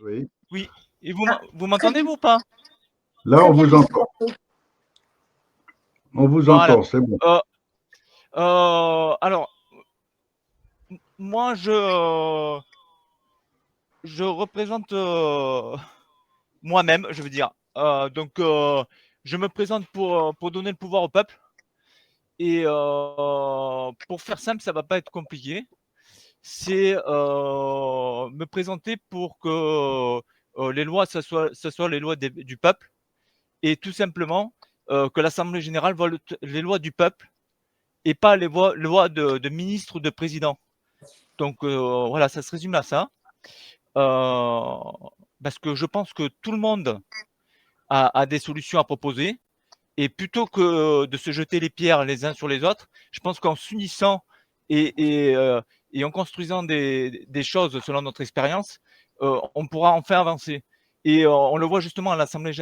Oui. Oui. Et Ah, vous très m'entendez, bien, vous, ou pas? Là, très on bien, vous monsieur entend. Corso. On vous Voilà. entend, c'est bon. Alors, moi, je représente moi-même, je veux dire. Je me présente pour donner le pouvoir au peuple. Et pour faire simple, ça va pas être compliqué. C'est me présenter pour que les lois, ça soit les lois du peuple. Et tout simplement, que l'Assemblée générale voit les lois du peuple et pas lois de ministres ou de présidents. Donc voilà, ça se résume à ça. Parce que je pense que tout le monde a des solutions à proposer. Et plutôt que de se jeter les pierres les uns sur les autres, je pense qu'en s'unissant et, et, euh, et en construisant des choses selon notre expérience, on pourra enfin avancer. Et on le voit justement à l'Assemblée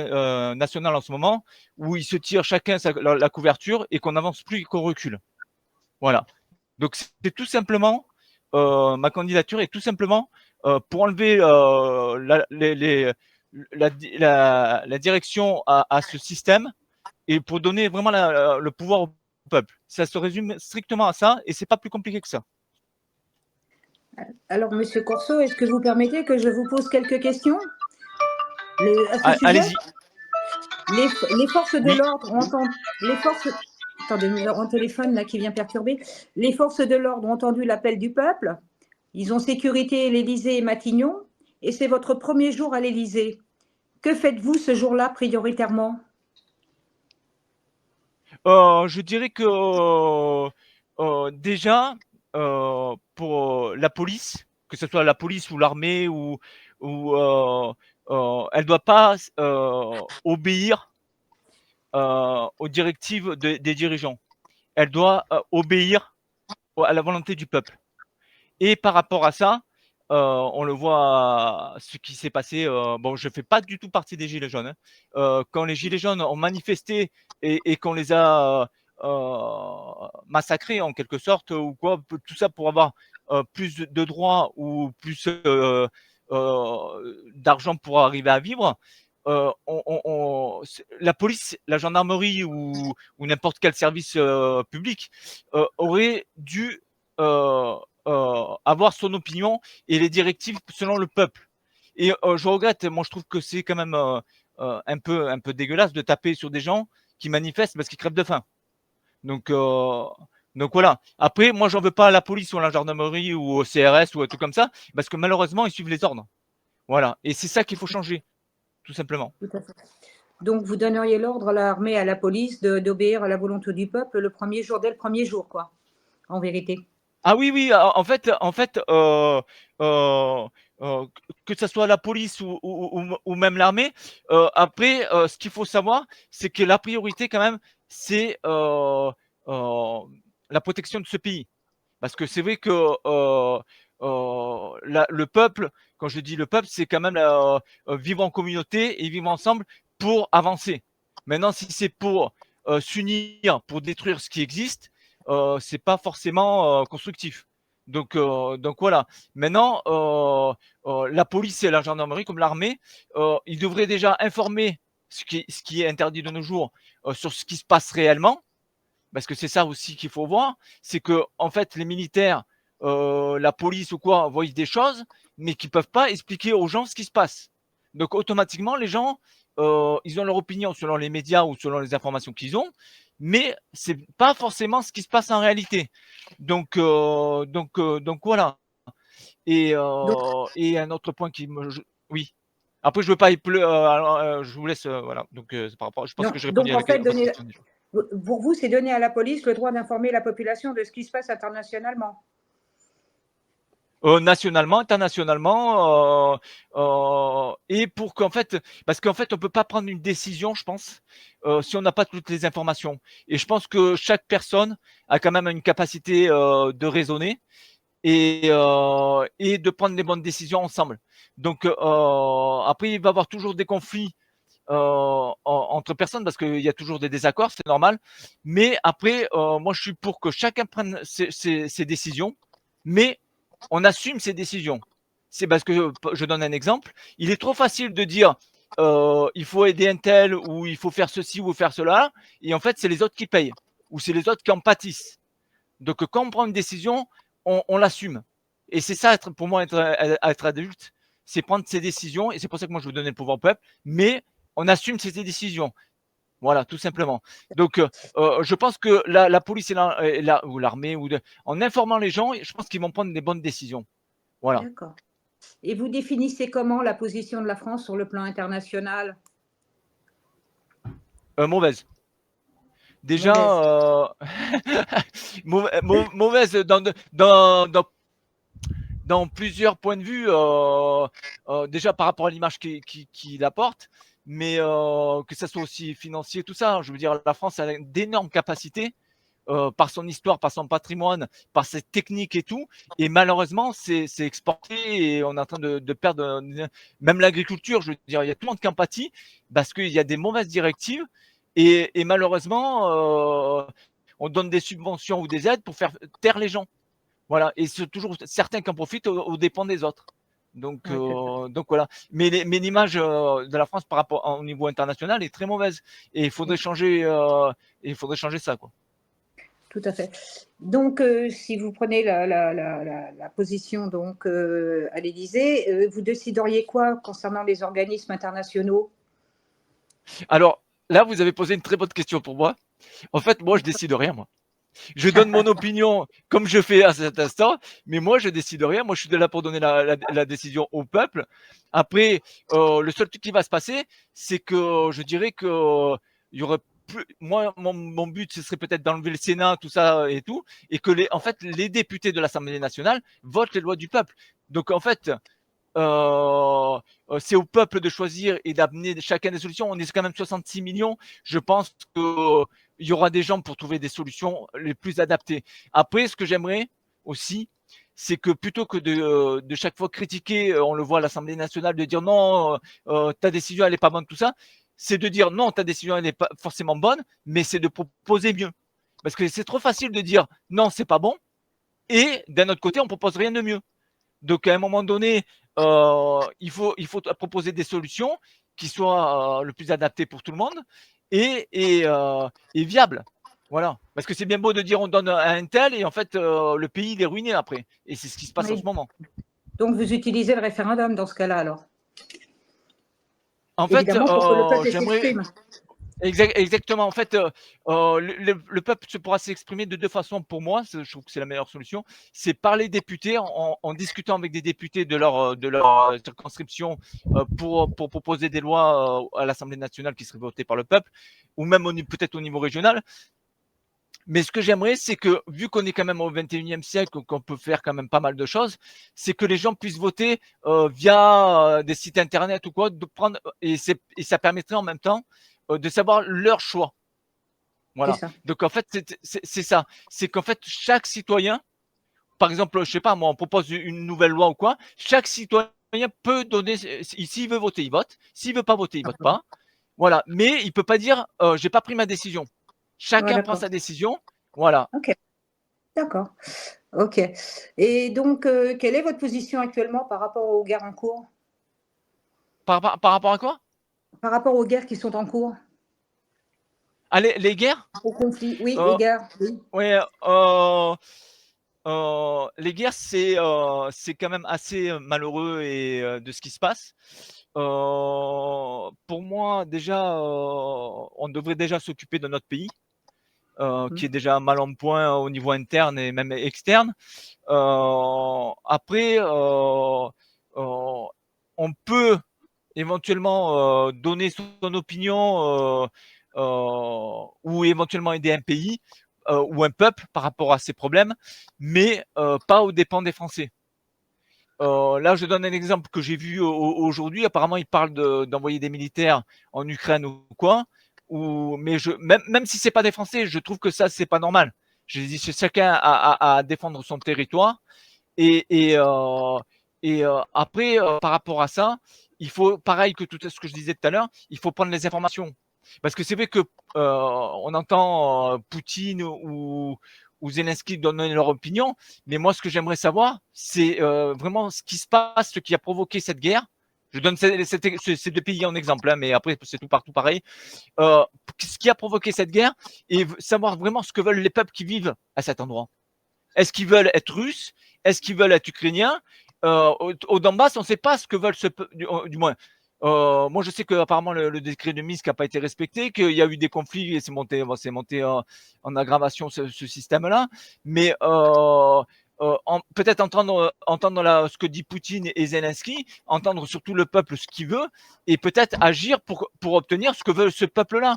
nationale en ce moment, où ils se tirent chacun la couverture et qu'on n'avance plus qu'on recule. Voilà. Donc c'est tout simplement ma candidature est tout simplement pour enlever la direction à ce système et pour donner vraiment le pouvoir au peuple. Ça se résume strictement à ça et c'est pas plus compliqué que ça. Alors, monsieur Corso, est-ce que vous permettez que je vous pose quelques questions à ce sujet? Allez-y. Les forces de Oui. l'ordre ont entendu. Attendez, nous avons un téléphone là qui vient perturber. Les forces de l'ordre ont entendu l'appel du peuple. Ils ont sécurité l'Élysée et Matignon. Et c'est votre premier jour à l'Élysée. Que faites-vous ce jour-là prioritairement? Je dirais que déjà, pour la police, que ce soit la police ou l'armée ou elle doit pas obéir aux directives des dirigeants. Elle doit obéir à la volonté du peuple. Et par rapport à ça, on le voit, ce qui s'est passé. Bon, je fais pas du tout partie des gilets jaunes, hein. Quand les gilets jaunes ont manifesté et qu'on les a massacrés en quelque sorte ou quoi, tout ça pour avoir plus de droits ou plus d'argent pour arriver à vivre. La police, la gendarmerie ou n'importe quel service public aurait dû euh, avoir son opinion et les directives selon le peuple. Et je regrette, moi je trouve que c'est quand même un peu dégueulasse de taper sur des gens qui manifestent parce qu'ils crèvent de faim. Donc, euh, donc voilà. Après, moi j'en veux pas à la police ou à la gendarmerie ou au CRS ou un truc comme ça, parce que malheureusement ils suivent les ordres. Voilà. Et c'est ça qu'il faut changer, tout simplement. Tout à fait. Donc, vous donneriez l'ordre à l'armée, à la police d'obéir à la volonté du peuple le premier jour, dès le premier jour, quoi, en vérité. Ah oui, oui, en fait, heu, que ça soit la police ou même l'armée, après, ce qu'il faut savoir, c'est que la priorité quand même, c'est, heu, la protection de ce pays. Parce que c'est vrai que, le peuple, quand je dis le peuple, c'est quand même, vivre en communauté et vivre ensemble pour avancer. Maintenant, si c'est pour, s'unir, pour détruire ce qui existe, c'est pas forcément, constructif. Donc voilà. Maintenant, la police et la gendarmerie, comme l'armée, ils devraient déjà informer ce qui est interdit de nos jours, sur ce qui se passe réellement. Parce que c'est ça aussi qu'il faut voir, c'est que en fait les militaires, la police ou quoi, voient des choses, mais qui peuvent pas expliquer aux gens ce qui se passe. Donc automatiquement les gens, ils ont leur opinion selon les médias ou selon les informations qu'ils ont, mais c'est pas forcément ce qui se passe en réalité. Donc voilà. Donc, Et un autre point qui me oui. Après je veux pas alors, je vous laisse, voilà. C'est par rapport je pense non, que j'ai répondu donc à en fait, à votre question déjà. pour vous, c'est donner à la police le droit d'informer la population de ce qui se passe internationalement. Nationalement, internationalement, et pour qu'en fait parce qu'en fait, on peut pas prendre une décision, je pense, si on n'a pas toutes les informations et je pense que chaque personne a quand même une capacité, de raisonner et de prendre les bonnes décisions ensemble. Après, il va y avoir toujours des conflits, entre personnes parce qu'il y a toujours des désaccords, c'est normal. Mais après, moi, je suis pour que chacun prenne ses décisions, mais on assume ses décisions. c'est parce que je donne un exemple. Il est trop facile de dire il faut aider un tel ou il faut faire ceci ou faire cela, et en fait, c'est les autres qui payent ou c'est les autres qui en pâtissent. Donc, quand on prend une décision, on l'assume. Et c'est ça, pour moi, être adulte, c'est prendre ses décisions. Et c'est pour ça que moi, je veux donner le pouvoir au peuple. Mais on assume ses décisions. Voilà, tout simplement. Donc, je pense que la police ou l'armée, en informant les gens, je pense qu'ils vont prendre des bonnes décisions. Voilà. D'accord. Et vous définissez comment la position de la France sur le plan international? Mauvaise. Déjà, mauvaise dans plusieurs points de vue. Déjà par rapport à l'image qu'il apporte, mais que ça soit aussi financier, tout ça. Je veux dire, la France a d'énormes capacités. Par son histoire, par son patrimoine, par ses techniques et tout. Et malheureusement, c'est exporté et on est en train de perdre même l'agriculture. Je veux dire, il y a tout le monde qui empathie parce qu'il y a des mauvaises directives et malheureusement, on donne des subventions ou des aides pour faire taire les gens. Voilà. Et c'est toujours certains qui en profitent aux dépens des autres. Donc, Ouais, donc voilà. Mais l'image de la France par rapport au niveau international est très mauvaise. Et il faudrait changer. Il faudrait changer ça, quoi. tout à fait. Donc, si vous prenez la position donc, à l'Élysée, vous décideriez quoi concernant les organismes internationaux? Alors là, vous avez posé une très bonne question pour moi. En fait, moi, je décide rien, moi. Je donne mon opinion comme je fais à cet instant, mais moi, je décide rien. Moi, je suis là pour donner la décision au peuple. Après, le seul truc qui va se passer, c'est que je dirais que il y aurait plus. Moi, mon but, ce serait peut-être d'enlever le Sénat, tout ça et tout, et que en fait, les députés de l'Assemblée nationale votent les lois du peuple. Donc, en fait, c'est au peuple de choisir et d'amener chacun des solutions. On est quand même 66 millions. Je pense qu'il y aura des gens pour trouver des solutions les plus adaptées. Après, ce que j'aimerais aussi, c'est que plutôt que de chaque fois critiquer, on le voit à l'Assemblée nationale, de dire non, ta décision elle n'est pas bonne, tout ça, c'est de dire non, ta décision elle n'est pas forcément bonne, mais c'est de proposer mieux. Parce que c'est trop facile de dire non, c'est pas bon, et d'un autre côté, on propose rien de mieux. Donc, à un moment donné, il faut proposer des solutions qui soient le plus adaptées pour tout le monde et viables. Voilà. Parce que c'est bien beau de dire on donne à un tel et en fait, le pays il est ruiné après. Et c'est ce qui se passe en Oui. ce moment. Donc, vous utilisez le référendum dans ce cas-là, alors? En fait, Évidemment, pour que le peuple j'aimerais. s'exprime. Exactement. En fait, le peuple se pourra s'exprimer de deux façons pour moi. Je trouve que c'est la meilleure solution. C'est par les députés, en discutant avec des députés de leur circonscription pour proposer des lois à l'Assemblée nationale qui seraient votées par le peuple, ou même peut-être au niveau régional. Mais ce que j'aimerais, c'est que, vu qu'on est quand même au 21e siècle, qu'on peut faire quand même pas mal de choses, c'est que les gens puissent voter via des sites internet ou quoi, et ça permettrait en même temps de savoir leur choix. C'est Voilà. ça. Donc en fait, c'est ça. C'est qu'en fait, chaque citoyen, par exemple, je sais pas, moi, on propose une nouvelle loi ou quoi, chaque citoyen peut donner, s'il veut voter, il vote. S'il veut pas voter, il vote pas. Voilà. Mais il peut pas dire, j'ai pas pris ma décision. Ouais, Chacun prend d'accord. sa décision. Voilà. Ok, d'accord. Ok. Et donc, quelle est votre position actuellement par rapport aux guerres en cours? Par rapport à quoi? Par rapport aux guerres qui sont en cours? Ah, les guerres? Aux conflits? Oui, aux Euh, guerres. Oui. ouais, les guerres, c'est quand même assez malheureux et de ce qui se passe. Pour moi, déjà, on devrait déjà s'occuper de notre pays, qui est déjà mal en point au niveau interne et même externe. Après, on peut éventuellement donner son opinion ou éventuellement aider un pays ou un peuple par rapport à ses problèmes, mais pas aux dépens des Français. Là, je donne un exemple que j'ai vu aujourd'hui. Apparemment, ils parlent d'envoyer des militaires en Ukraine ou quoi. Mais même si c'est pas des Français, je trouve que ça, c'est pas normal. Je dis, chacun à défendre son territoire. Et après, par rapport à ça, il faut, pareil que tout ce que je disais tout à l'heure, il faut prendre les informations. Parce que c'est vrai que on entend Poutine ou Zelensky donner leur opinion. Mais moi, ce que j'aimerais savoir, c'est vraiment ce qui se passe, ce qui a provoqué cette guerre. Je donne ces deux pays en exemple, hein, mais après, c'est tout partout pareil. Ce qui a provoqué cette guerre et savoir vraiment ce que veulent les peuples qui vivent à cet endroit. Est-ce qu'ils veulent être russes? Est-ce qu'ils veulent être ukrainiens? Au Donbass, on ne sait pas ce que veulent du moins. Moi, je sais qu'apparemment le décret de Minsk n'a pas été respecté, qu'il y a eu des conflits et c'est monté en aggravation ce système-là. Mais peut-être entendre ce que dit Poutine et Zelensky, entendre surtout le peuple ce qu'il veut et peut-être agir pour obtenir ce que veut ce peuple-là.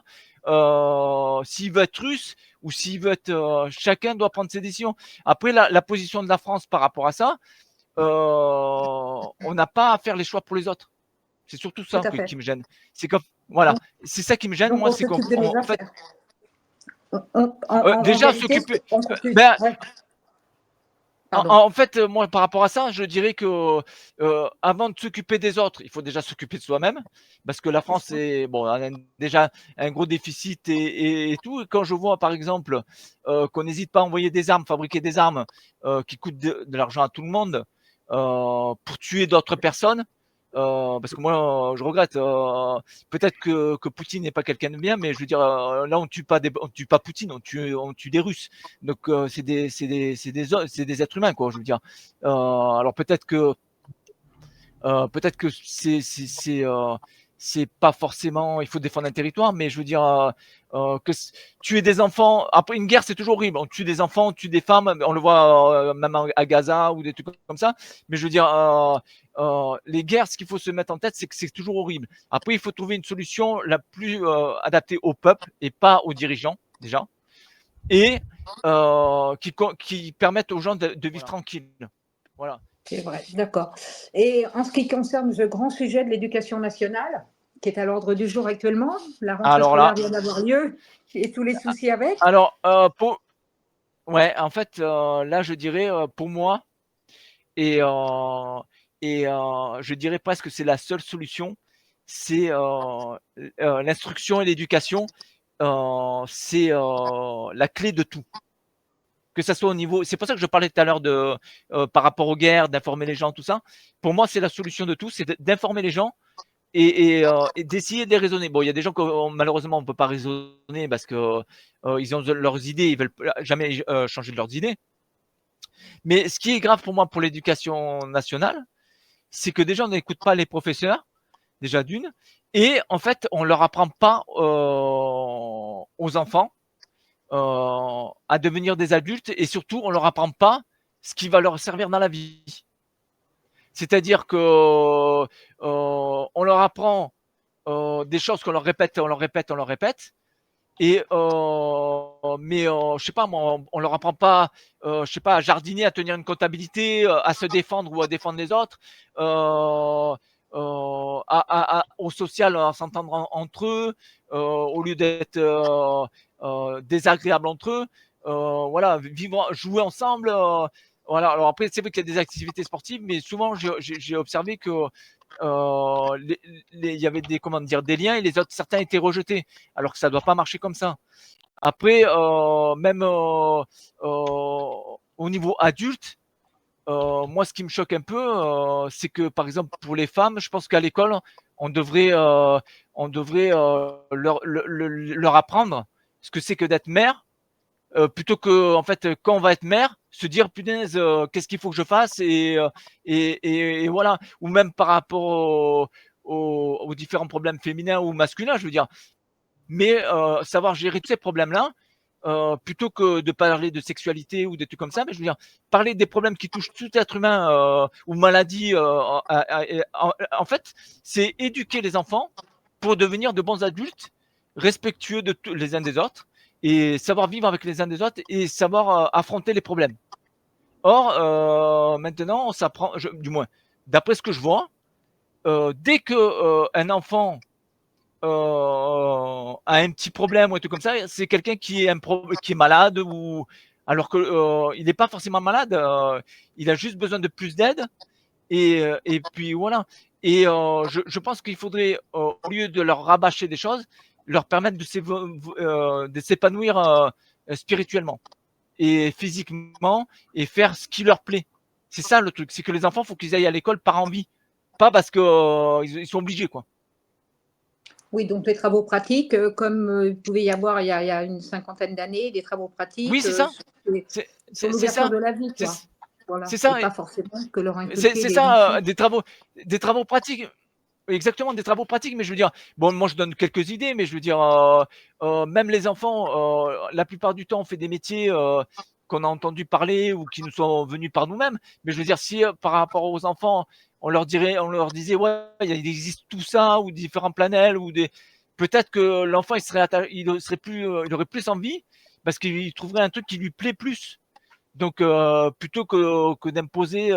S'il veut être russe ou s'il veut être, chacun doit prendre ses décisions. Après, la position de la France par rapport à ça, on n'a pas à faire les choix pour les autres. C'est surtout ça qui me gêne. C'est comme, voilà, c'est ça qui me gêne. Moi, c'est qu'en fait, déjà s'occuper. En fait, moi, par rapport à ça, je dirais que avant de s'occuper des autres, il faut déjà s'occuper de soi-même, parce que la France a déjà un gros déficit et tout. Et quand je vois, par exemple, qu'on n'hésite pas à envoyer des armes, fabriquer des armes qui coûtent de l'argent à tout le monde pour tuer d'autres personnes. Parce que moi, je regrette. Peut-être que Poutine n'est pas quelqu'un de bien, mais je veux dire, là, on tue pas Poutine, on tue des Russes. Donc, c'est des êtres humains, quoi. Je veux dire. Alors peut-être que c'est pas forcément, il faut défendre un territoire, mais je veux dire que tuer des enfants, après une guerre c'est toujours horrible, on tue des enfants, on tue des femmes, on le voit même à Gaza ou des trucs comme ça, mais je veux dire les guerres, ce qu'il faut se mettre en tête, c'est que c'est toujours horrible. Après il faut trouver une solution la plus adaptée au peuple et pas aux dirigeants déjà, et qui permettent aux gens de vivre tranquilles. Voilà. C'est vrai, d'accord. Et en ce qui concerne ce grand sujet de l'éducation nationale, qui est à l'ordre du jour actuellement, la rentrée scolaire vient d'avoir lieu et tous les soucis avec. Alors, en fait, là, je dirais pour moi, et je dirais presque que c'est la seule solution, c'est l'instruction et l'éducation, c'est la clé de tout. Que ça soit au niveau, c'est pour ça que je parlais tout à l'heure de par rapport aux guerres, d'informer les gens, tout ça. Pour moi, c'est la solution de tout, c'est d'informer les gens et d'essayer de les raisonner. Bon, il y a des gens que malheureusement on ne peut pas raisonner parce que ils ont leurs idées, ils veulent jamais changer de leurs idées. Mais ce qui est grave pour moi pour l'éducation nationale, c'est que déjà on n'écoute pas les professeurs, déjà d'une, et en fait on leur apprend pas aux enfants à devenir des adultes et surtout on leur apprend pas ce qui va leur servir dans la vie. C'est-à-dire que on leur apprend des choses qu'on leur répète, et mais je sais pas moi, on leur apprend pas, je sais pas, à jardiner, à tenir une comptabilité, à se défendre ou à défendre les autres, au social, à s'entendre entre eux, au lieu d'être désagréables entre eux. Voilà, vivre, jouer ensemble. Voilà. Alors après, c'est vrai qu'il y a des activités sportives, mais souvent j'ai observé que il y avait des liens et les autres, certains étaient rejetés, alors que ça ne doit pas marcher comme ça. Après, même au niveau adulte, moi, ce qui me choque un peu, c'est que, par exemple, pour les femmes, je pense qu'à l'école, on devrait leur apprendre ce que c'est que d'être mère, plutôt que, en fait, quand on va être mère, se dire punaise, qu'est-ce qu'il faut que je fasse et voilà. Ou même par rapport aux différents problèmes féminins ou masculins, je veux dire. Mais savoir gérer tous ces problèmes-là, plutôt que de parler de sexualité ou des trucs comme ça, mais je veux dire, parler des problèmes qui touchent tout être humain ou maladies, en fait, c'est éduquer les enfants pour devenir de bons adultes, respectueux de les uns des autres, et savoir vivre avec les uns des autres et savoir affronter les problèmes. Or, maintenant, on s'apprend, du moins, d'après ce que je vois, dès que un enfant a un petit problème ou un truc comme ça, c'est quelqu'un qui est malade, ou alors que il n'est pas forcément malade, il a juste besoin de plus d'aide et puis voilà. Et je pense qu'il faudrait, au lieu de leur rabâcher des choses, leur permettre de s'épanouir spirituellement. et physiquement et faire ce qui leur plaît. C'est ça le truc, c'est que les enfants, faut qu'ils aillent à l'école par envie, pas parce que ils sont obligés, quoi. Oui, donc les travaux pratiques, comme, il pouvait y avoir il y a une cinquantaine d'années, des travaux Oui, pratiques, c'est ça, c'est c'est l'ouverture ça, de la vie, c'est quoi. Voilà, c'est et ça, pas forcément que leur c'est inculquer c'est des ça, lycées. des travaux pratiques. Oui, exactement, des travaux pratiques, mais je veux dire, bon, moi je donne quelques idées, mais je veux dire, même les enfants, la plupart du temps, on fait des métiers qu'on a entendu parler ou qui nous sont venus par nous-mêmes. Mais je veux dire, si par rapport aux enfants, on leur disait, ouais, il existe tout ça, ou différents planètes, ou des, peut-être que l'enfant il aurait plus envie parce qu'il trouverait un truc qui lui plaît plus. Donc, plutôt que d'imposer,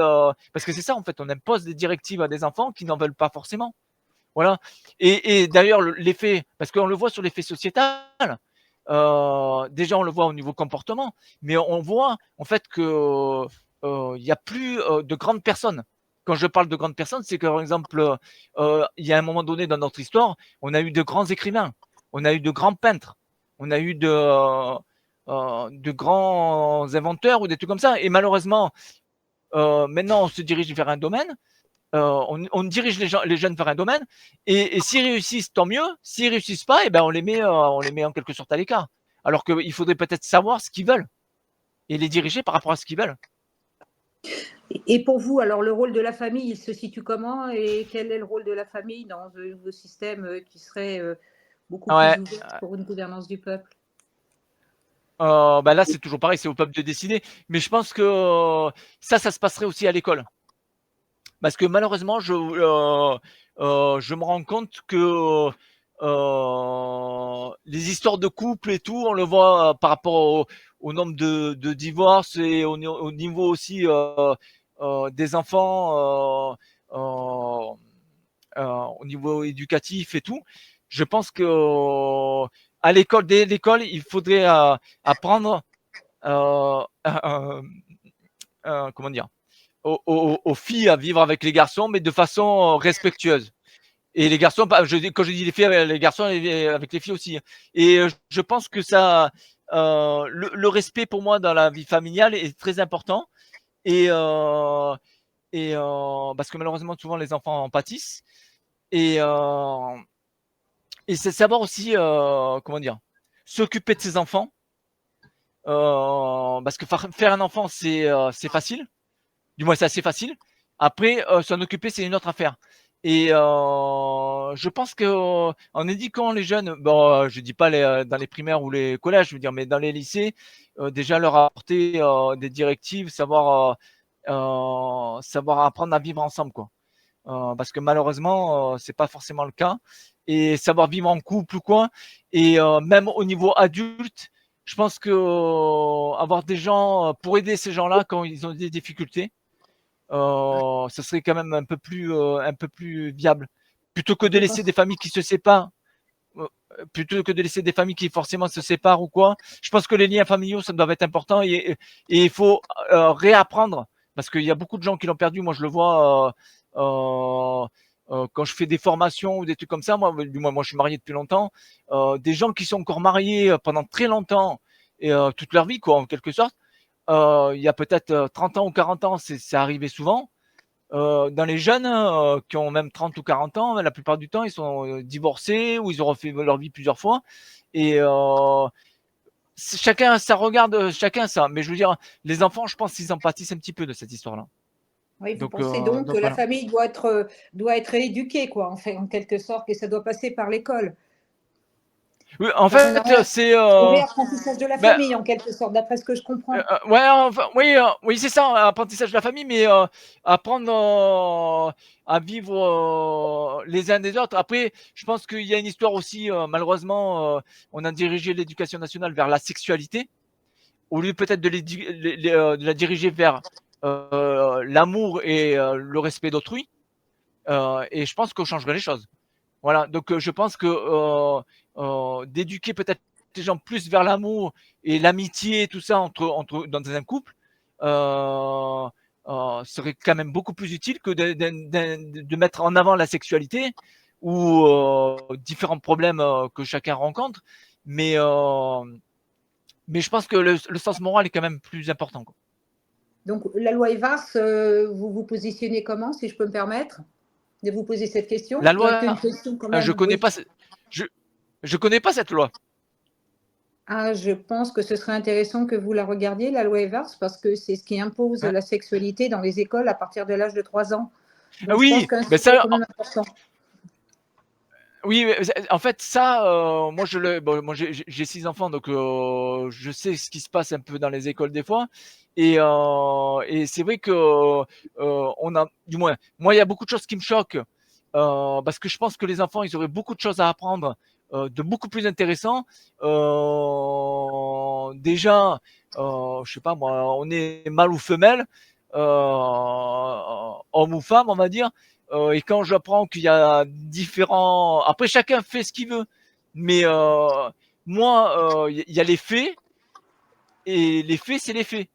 parce que c'est ça en fait, on impose des directives à des enfants qui n'en veulent pas forcément. Voilà. Et d'ailleurs, l'effet, parce qu'on le voit sur l'effet sociétal, déjà on le voit au niveau comportement, mais on voit en fait que il y a plus de grandes personnes. Quand je parle de grandes personnes, c'est que par exemple, il y a un moment donné dans notre histoire, on a eu de grands écrivains, on a eu de grands peintres, on a eu de grands inventeurs ou des trucs comme ça. Et malheureusement, maintenant on se dirige vers un domaine, on dirige les jeunes vers un domaine, et s'ils réussissent, tant mieux. S'ils réussissent pas, et ben on les met en quelque sorte à l'écart. Alors qu'il faudrait peut-être savoir ce qu'ils veulent et les diriger par rapport à ce qu'ils veulent. Et pour vous, alors le rôle de la famille, il se situe comment et quel est le rôle de la famille dans ce nouveau système, qui serait, beaucoup plus Ouais, ouvert pour une gouvernance du peuple? bah là c'est toujours pareil, c'est au peuple de décider. Mais je pense que ça se passerait aussi à l'école. Parce que malheureusement, je me rends compte que les histoires de couple et tout, on le voit par rapport au nombre de divorces et au niveau aussi des enfants, au niveau éducatif et tout. Je pense que à l'école, dès l'école, il faudrait apprendre comment dire, aux filles à vivre avec les garçons, mais de façon respectueuse. Et les garçons, quand je dis les filles, les garçons avec les filles aussi. Et je pense que ça, le respect pour moi dans la vie familiale est très important. Et, parce que malheureusement, souvent les enfants en pâtissent. Et, et c'est savoir aussi, comment dire, s'occuper de ses enfants. Parce que faire un enfant, c'est facile. Du moins, c'est assez facile. Après, s'en occuper, c'est une autre affaire. Et je pense que en éduquant les jeunes, bon, je dis pas dans les primaires ou les collèges, je veux dire, mais dans les lycées, déjà leur apporter des directives, savoir apprendre à vivre ensemble, quoi. Parce que malheureusement, c'est pas forcément le cas. Et savoir vivre en couple ou quoi. Et même au niveau adulte, je pense que avoir des gens pour aider ces gens-là quand ils ont des difficultés, ce serait quand même un peu plus viable. Plutôt que de Vous laisser pensez des familles qui se séparent, euh, plutôt que de laisser des familles qui forcément se séparent ou quoi. Je pense que les liens familiaux, ça doit être important, et il faut réapprendre, parce qu'il y a beaucoup de gens qui l'ont perdu. Moi, je le vois quand je fais des formations ou des trucs comme ça. Moi, je suis marié depuis longtemps. Des gens qui sont encore mariés pendant très longtemps et toute leur vie, quoi, en quelque sorte. Il y a peut-être 30 ans ou 40 ans, c'est arrivé souvent. Dans les jeunes qui ont même 30 ou 40 ans, la plupart du temps, ils sont divorcés ou ils ont refait leur vie plusieurs fois. Et chacun, ça regarde, chacun ça. Mais je veux dire, les enfants, je pense qu'ils en pâtissent un petit peu de cette histoire-là. Oui, vous pensez donc que Donc la voilà. famille doit être éduquée, quoi, en fait, en quelque sorte, et ça doit passer par l'école? Oui, en Dans un fait, c'est réapprentissage de la ben, famille, en quelque sorte, d'après ce que je comprends. ouais, enfin, oui, oui, c'est ça, apprentissage de la famille, mais apprendre à vivre les uns des autres. Après, je pense qu'il y a une histoire aussi, malheureusement, on a dirigé l'éducation nationale vers la sexualité, au lieu peut-être de la diriger vers l'amour et le respect d'autrui. Et je pense qu'on changerait les choses. Voilà, donc je pense que d'éduquer peut-être les gens plus vers l'amour et l'amitié, tout ça dans un couple, euh, serait quand même beaucoup plus utile que de mettre en avant la sexualité ou différents problèmes que chacun rencontre. Mais Mais je pense que le sens moral est quand même plus important, quoi. Donc, la loi Evars, vous vous positionnez comment, si je peux me permettre de vous poser cette question? La C'est une loi, question quand je même, connais oui. pas, je connais pas cette loi. Ah, je pense que ce serait intéressant que vous la regardiez, la loi Evars, parce que c'est ce qui impose Hein. la sexualité dans les écoles à partir de l'âge de 3 ans. Ah Donc, je pense oui, qu'un mais sujet ça, quand même important. oui, mais en fait, ça, moi, moi, j'ai 6 enfants, donc je sais ce qui se passe un peu dans les écoles des fois. Et c'est vrai que on a, du moins, moi, il y a beaucoup de choses qui me choquent parce que je pense que les enfants, ils auraient beaucoup de choses à apprendre, de beaucoup plus intéressant. Déjà, je sais pas moi, on est mâle ou femelle, homme ou femme, on va dire. Et quand j'apprends qu'il y a différents... Après, chacun fait ce qu'il veut. Mais moi, il y a les faits, et les faits, c'est les faits.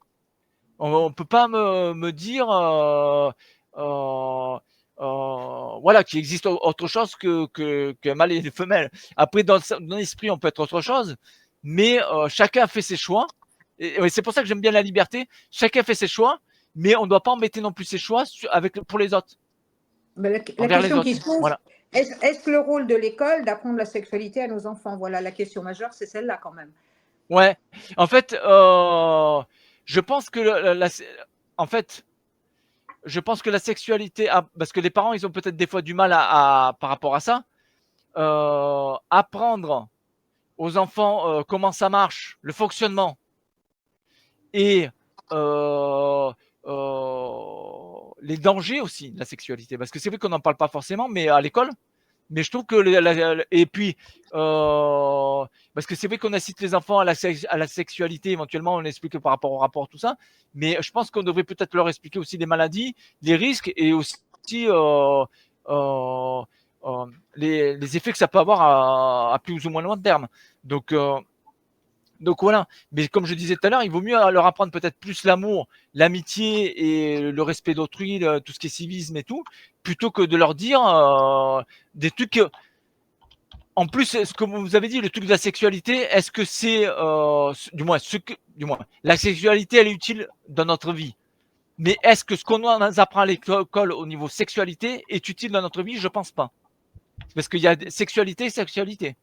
On ne peut pas me dire voilà, qu'il existe autre chose qu'un mâle et une femelle. Après, dans l'esprit, on peut être autre chose, mais chacun fait ses choix. Et c'est pour ça que j'aime bien la liberté. Chacun fait ses choix, mais on ne doit pas embêter non plus ses choix pour les autres, Ben, la envers les question qui autres. se pose, Voilà. est-ce que le rôle de l'école d'apprendre la sexualité à nos enfants? Voilà, la question majeure, c'est celle-là quand même. Ouais. En fait, je pense que en fait, je pense que la sexualité, parce que les parents, ils ont peut-être des fois du mal par rapport à ça, apprendre aux enfants comment ça marche, le fonctionnement, et euh, les dangers aussi de la sexualité. Parce que c'est vrai qu'on n'en parle pas forcément, mais à l'école. Mais je trouve que et puis parce que c'est vrai qu'on incite les enfants à la sexualité, éventuellement on explique par rapport au rapport, tout ça, mais je pense qu'on devrait peut-être leur expliquer aussi les maladies, les risques, et aussi euh, les effets que ça peut avoir à plus ou moins long terme. Donc voilà, mais comme je disais tout à l'heure, il vaut mieux leur apprendre peut-être plus l'amour, l'amitié et le respect d'autrui, tout ce qui est civisme et tout, plutôt que de leur dire des trucs. En plus, ce que vous avez dit, le truc de la sexualité, est-ce que c'est, du moins, la sexualité, elle est utile dans notre vie. Mais est-ce que ce qu'on nous apprend à l'école au niveau sexualité est utile dans notre vie? Je pense pas. Parce qu'il y a sexualité et sexualité.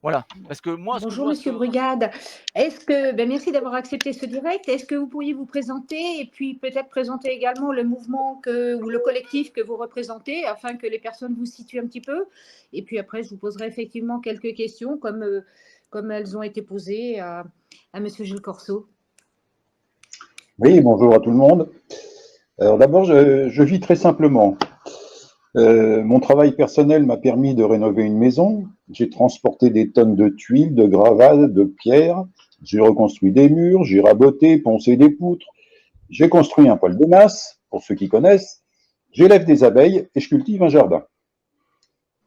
Voilà. Parce que moi, ce que je Bonjour, vois Monsieur Brugade. Merci d'avoir accepté ce direct. Est-ce que vous pourriez vous présenter et puis peut-être présenter également le mouvement ou le collectif que vous représentez afin que les personnes vous situent un petit peu? Et puis après, je vous poserai effectivement quelques questions comme elles ont été posées à Monsieur Gilles Corso. Oui, bonjour à tout le monde. Alors d'abord, je vis très simplement. Mon travail personnel m'a permis de rénover une maison. J'ai transporté des tonnes de tuiles, de gravats, de pierres. J'ai reconstruit des murs, j'ai raboté, poncé des poutres. J'ai construit un poêle de masse, pour ceux qui connaissent. J'élève des abeilles et je cultive un jardin.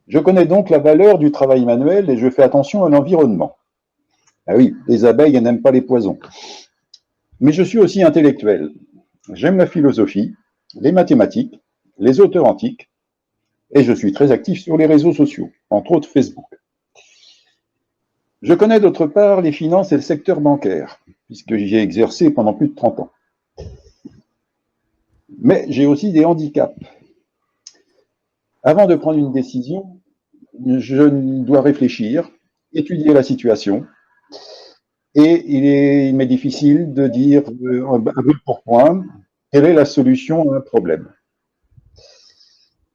Je connais donc la valeur du travail manuel et je fais attention à l'environnement. Ah oui, les abeilles, elles n'aiment pas les poisons. Mais je suis aussi intellectuel. J'aime la philosophie, les mathématiques, les auteurs antiques, et je suis très actif sur les réseaux sociaux, entre autres Facebook. Je connais d'autre part les finances et le secteur bancaire, puisque j'y ai exercé pendant plus de 30 ans. Mais j'ai aussi des handicaps. Avant de prendre une décision, je dois réfléchir, étudier la situation, et il m'est difficile de dire un peu pour point quelle est la solution à un problème.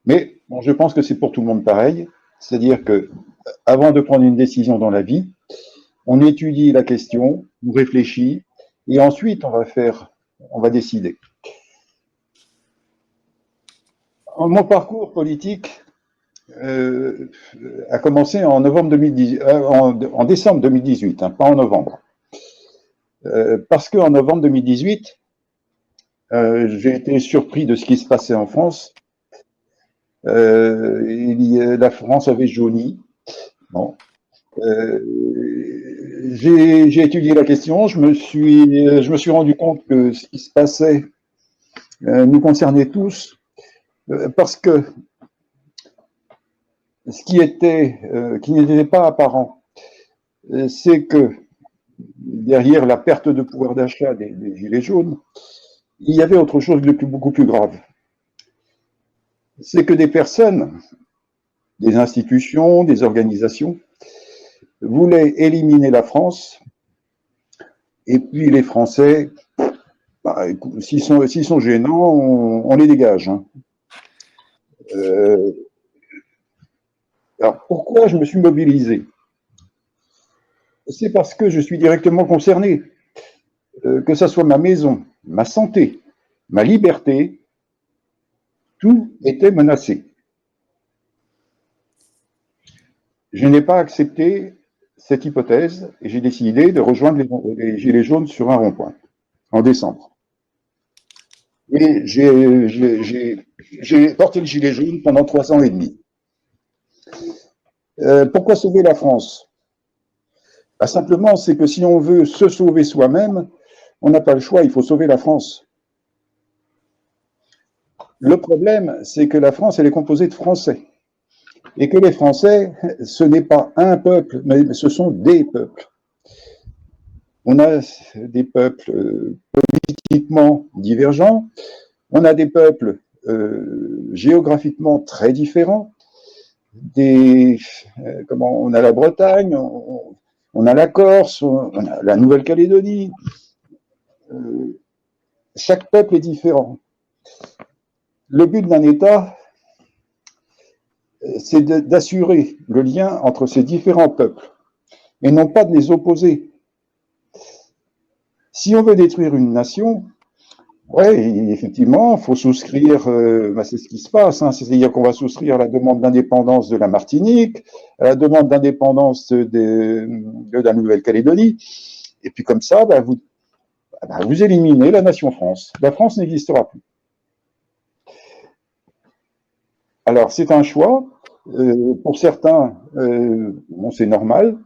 Mais bon, je pense que c'est pour tout le monde pareil, c'est-à-dire que avant de prendre une décision dans la vie, on étudie la question, on réfléchit, et ensuite on va décider. Mon parcours politique a commencé en novembre 2018, en décembre 2018, hein, pas en novembre. Parce qu'en novembre 2018, j'ai été surpris de ce qui se passait en France. La France avait jauni. Bon. J'ai étudié la question, je me suis rendu compte que ce qui se passait nous concernait tous, parce que ce qui n'était pas apparent, c'est que derrière la perte de pouvoir d'achat des Gilets jaunes, il y avait autre chose de beaucoup plus grave. C'est que des personnes, des institutions, des organisations, voulaient éliminer la France, et puis les Français, bah, s'ils sont gênants, on les dégage. Hein. Alors pourquoi je me suis mobilisé? C'est parce que je suis directement concerné, que ce soit ma maison, ma santé, ma liberté, tout était menacé. Je n'ai pas accepté cette hypothèse et j'ai décidé de rejoindre les Gilets jaunes sur un rond-point en décembre. Et j'ai porté le gilet jaune pendant 3 ans et demi. Pourquoi sauver la France? Bah, simplement, c'est que si on veut se sauver soi-même, on n'a pas le choix, il faut sauver la France. Le problème, c'est que la France, elle est composée de Français. Et que les Français, ce n'est pas un peuple, mais ce sont des peuples. On a des peuples politiquement divergents, on a des peuples géographiquement très différents, on a la Bretagne, on a la Corse, on a la Nouvelle-Calédonie. Chaque peuple est différent. Le but d'un État, c'est d'assurer le lien entre ces différents peuples, et non pas de les opposer. Si on veut détruire une nation, oui, effectivement, il faut souscrire, c'est ce qui se passe, hein, c'est-à-dire qu'on va souscrire à la demande d'indépendance de la Martinique, à la demande d'indépendance de la Nouvelle-Calédonie, et puis comme ça, vous éliminez la nation France. La France n'existera plus. Alors, c'est un choix. Pour certains, bon, c'est normal.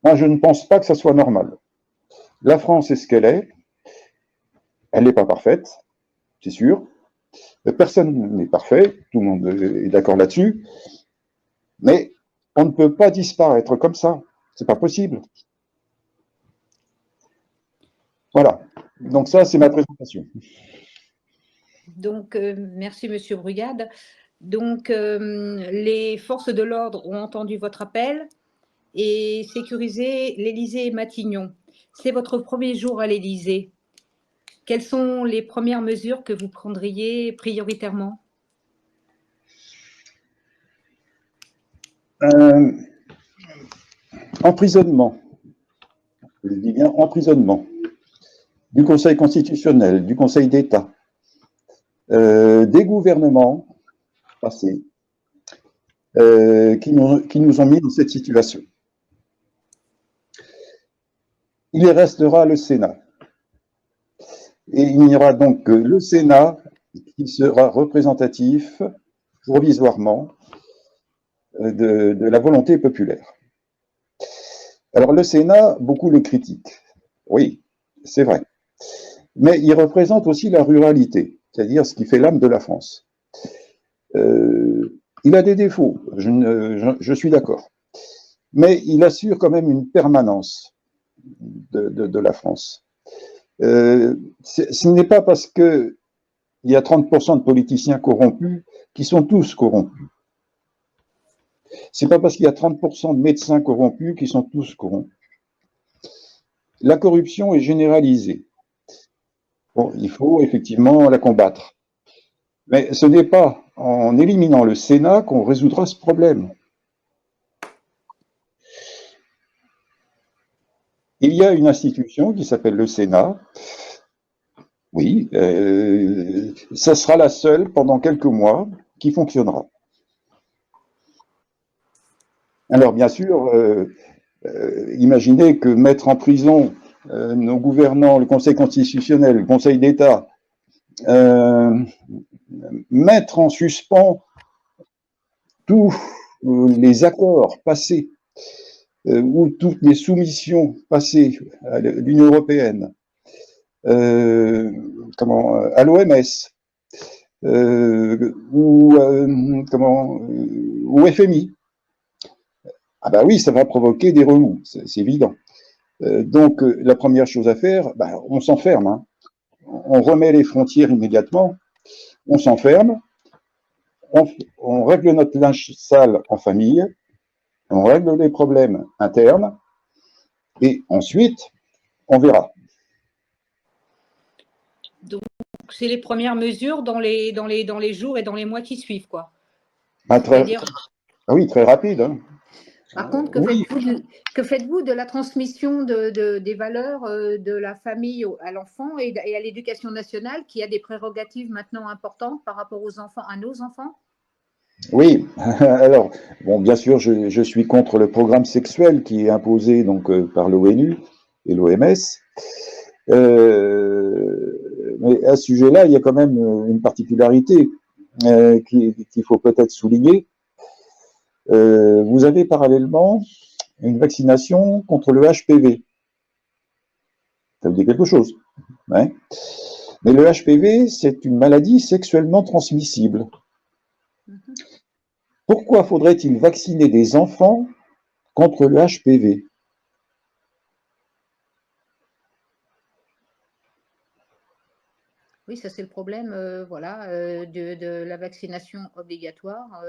Moi, je ne pense pas que ça soit normal. La France est ce qu'elle est. Elle n'est pas parfaite, c'est sûr. Personne n'est parfait. Tout le monde est d'accord là-dessus. Mais on ne peut pas disparaître comme ça. C'est pas possible. Voilà. Donc ça, c'est ma présentation. Donc, merci, Monsieur Brugade. Donc, les forces de l'ordre ont entendu votre appel et sécurisé l'Élysée et Matignon. C'est votre premier jour à l'Élysée. Quelles sont les premières mesures que vous prendriez prioritairement? Emprisonnement. Je dis bien emprisonnement. Du Conseil constitutionnel, du Conseil d'État, des gouvernements passés qui nous ont mis dans cette situation. Il restera le Sénat. Et il n'y aura donc que le Sénat qui sera représentatif provisoirement de la volonté populaire. Alors le Sénat, beaucoup le critiquent. Oui, c'est vrai. Mais il représente aussi la ruralité, c'est-à-dire ce qui fait l'âme de la France. Il a des défauts, je suis d'accord. Mais il assure quand même une permanence de la France. Ce n'est pas parce qu'il y a 30% de politiciens corrompus qui sont tous corrompus. C'est pas parce qu'il y a 30% de médecins corrompus qui sont tous corrompus. La corruption est généralisée. Bon, il faut effectivement la combattre. Mais ce n'est pas en éliminant le Sénat qu'on résoudra ce problème. Il y a une institution qui s'appelle le Sénat. Oui, ça sera la seule pendant quelques mois qui fonctionnera. Alors bien sûr, imaginez que mettre en prison nos gouvernants, le Conseil constitutionnel, le Conseil d'État, mettre en suspens tous les accords passés ou toutes les soumissions passées à l'Union européenne, à l'OMS, ou au FMI. Ah ben oui, ça va provoquer des remous, c'est évident. Donc, la première chose à faire, on s'enferme. Hein. On remet les frontières immédiatement, on s'enferme, on règle notre linge sale en famille, on règle les problèmes internes, et ensuite, on verra. Donc, c'est les premières mesures dans les jours et dans les mois qui suivent, quoi. Oui, très rapide. Hein. Par contre, que faites-vous de la transmission des valeurs de la famille à l'enfant et à l'éducation nationale, qui a des prérogatives maintenant importantes par rapport aux enfants, à nos enfants? Oui, alors, bon, bien sûr, je suis contre le programme sexuel qui est imposé donc, par l'ONU et l'OMS. Mais à ce sujet-là, il y a quand même une particularité qu'il faut peut-être souligner. Vous avez parallèlement une vaccination contre le HPV. Ça vous dit quelque chose, hein? Mais le HPV, c'est une maladie sexuellement transmissible. Pourquoi faudrait-il vacciner des enfants contre le HPV? Oui, ça c'est le problème, voilà, de la vaccination obligatoire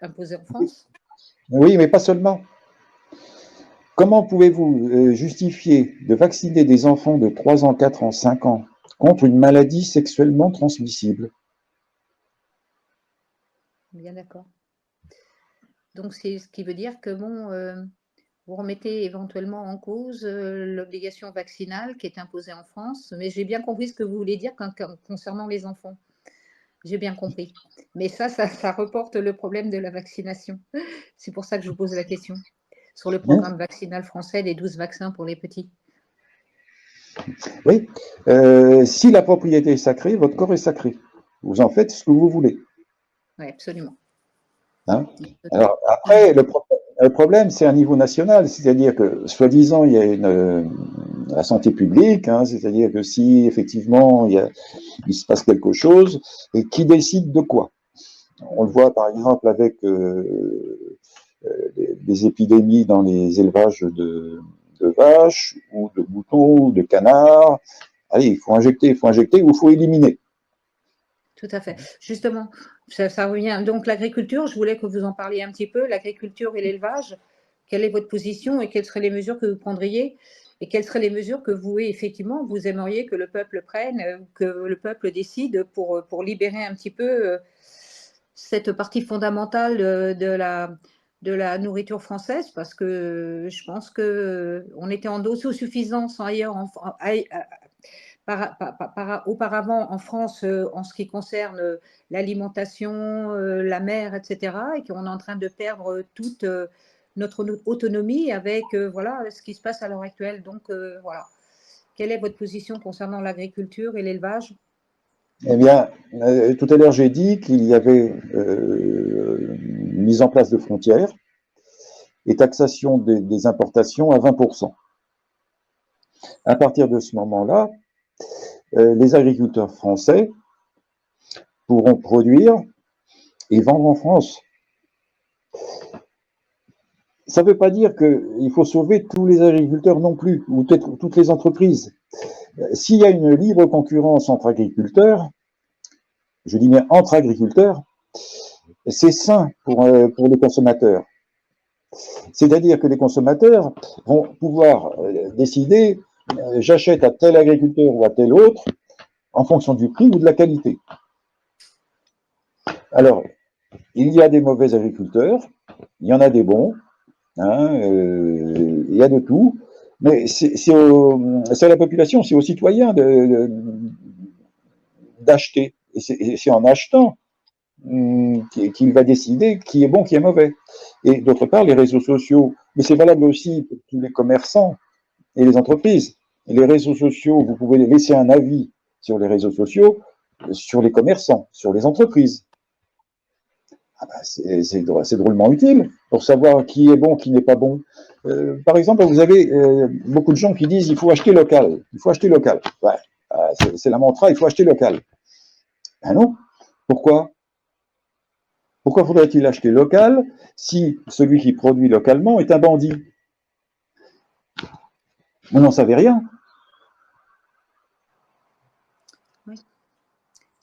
imposée en France. Oui, mais pas seulement. Comment pouvez-vous justifier de vacciner des enfants de 3 ans, 4 ans, 5 ans contre une maladie sexuellement transmissible? Bien d'accord. Donc, c'est ce qui veut dire que bon, vous remettez éventuellement en cause l'obligation vaccinale qui est imposée en France, mais j'ai bien compris ce que vous voulez dire concernant les enfants. J'ai bien compris. Mais ça reporte le problème de la vaccination. C'est pour ça que je vous pose la question. Sur le programme vaccinal français, des 12 vaccins pour les petits. Oui. Si la propriété est sacrée, votre corps est sacré. Vous en faites ce que vous voulez. Oui, absolument. Hein? Alors, après, le problème, c'est à niveau national, c'est-à-dire que, soi-disant, il y a la santé publique, hein, c'est-à-dire que si, effectivement, il se passe quelque chose, et qui décide de quoi? On le voit, par exemple, avec des épidémies dans les élevages de vaches, ou de moutons, ou de canards. Allez, il faut injecter, ou il faut éliminer. Tout à fait. Justement, ça revient. Donc, l'agriculture, je voulais que vous en parliez un petit peu. L'agriculture et l'élevage, quelle est votre position et quelles seraient les mesures que vous prendriez? Et quelles seraient les mesures que vous, effectivement, vous aimeriez que le peuple prenne, que le peuple décide pour libérer un petit peu cette partie fondamentale de la nourriture française? Parce que je pense qu'on était en autosuffisance ailleurs, auparavant en France en ce qui concerne l'alimentation, la mer, etc. Et qu'on est en train de perdre toute notre autonomie avec voilà, ce qui se passe à l'heure actuelle. Donc, voilà. Quelle est votre position concernant l'agriculture et l'élevage? Eh bien, tout à l'heure, j'ai dit qu'il y avait une mise en place de frontières et taxation des importations à 20%. À partir de ce moment-là, les agriculteurs français pourront produire et vendre en France. Ça ne veut pas dire qu'il faut sauver tous les agriculteurs non plus, ou peut-être toutes les entreprises. S'il y a une libre concurrence entre agriculteurs, je dis bien entre agriculteurs, c'est sain pour les consommateurs. C'est-à-dire que les consommateurs vont pouvoir décider j'achète à tel agriculteur ou à tel autre en fonction du prix ou de la qualité. Alors, il y a des mauvais agriculteurs, il y en a des bons, hein, il y a de tout, mais c'est à la population, c'est aux citoyens d'acheter. Et c'est en achetant qu'il va décider qui est bon, qui est mauvais. Et d'autre part, les réseaux sociaux, mais c'est valable aussi pour tous les commerçants et les entreprises. Les réseaux sociaux, vous pouvez laisser un avis sur les réseaux sociaux, sur les commerçants, sur les entreprises. Ah ben c'est drôlement utile pour savoir qui est bon, qui n'est pas bon. Par exemple, vous avez beaucoup de gens qui disent il faut acheter local. Il faut acheter local. Ouais, c'est la mantra, il faut acheter local. Ben non. Pourquoi? Pourquoi faudrait-il acheter local si celui qui produit localement est un bandit? On n'en savait rien.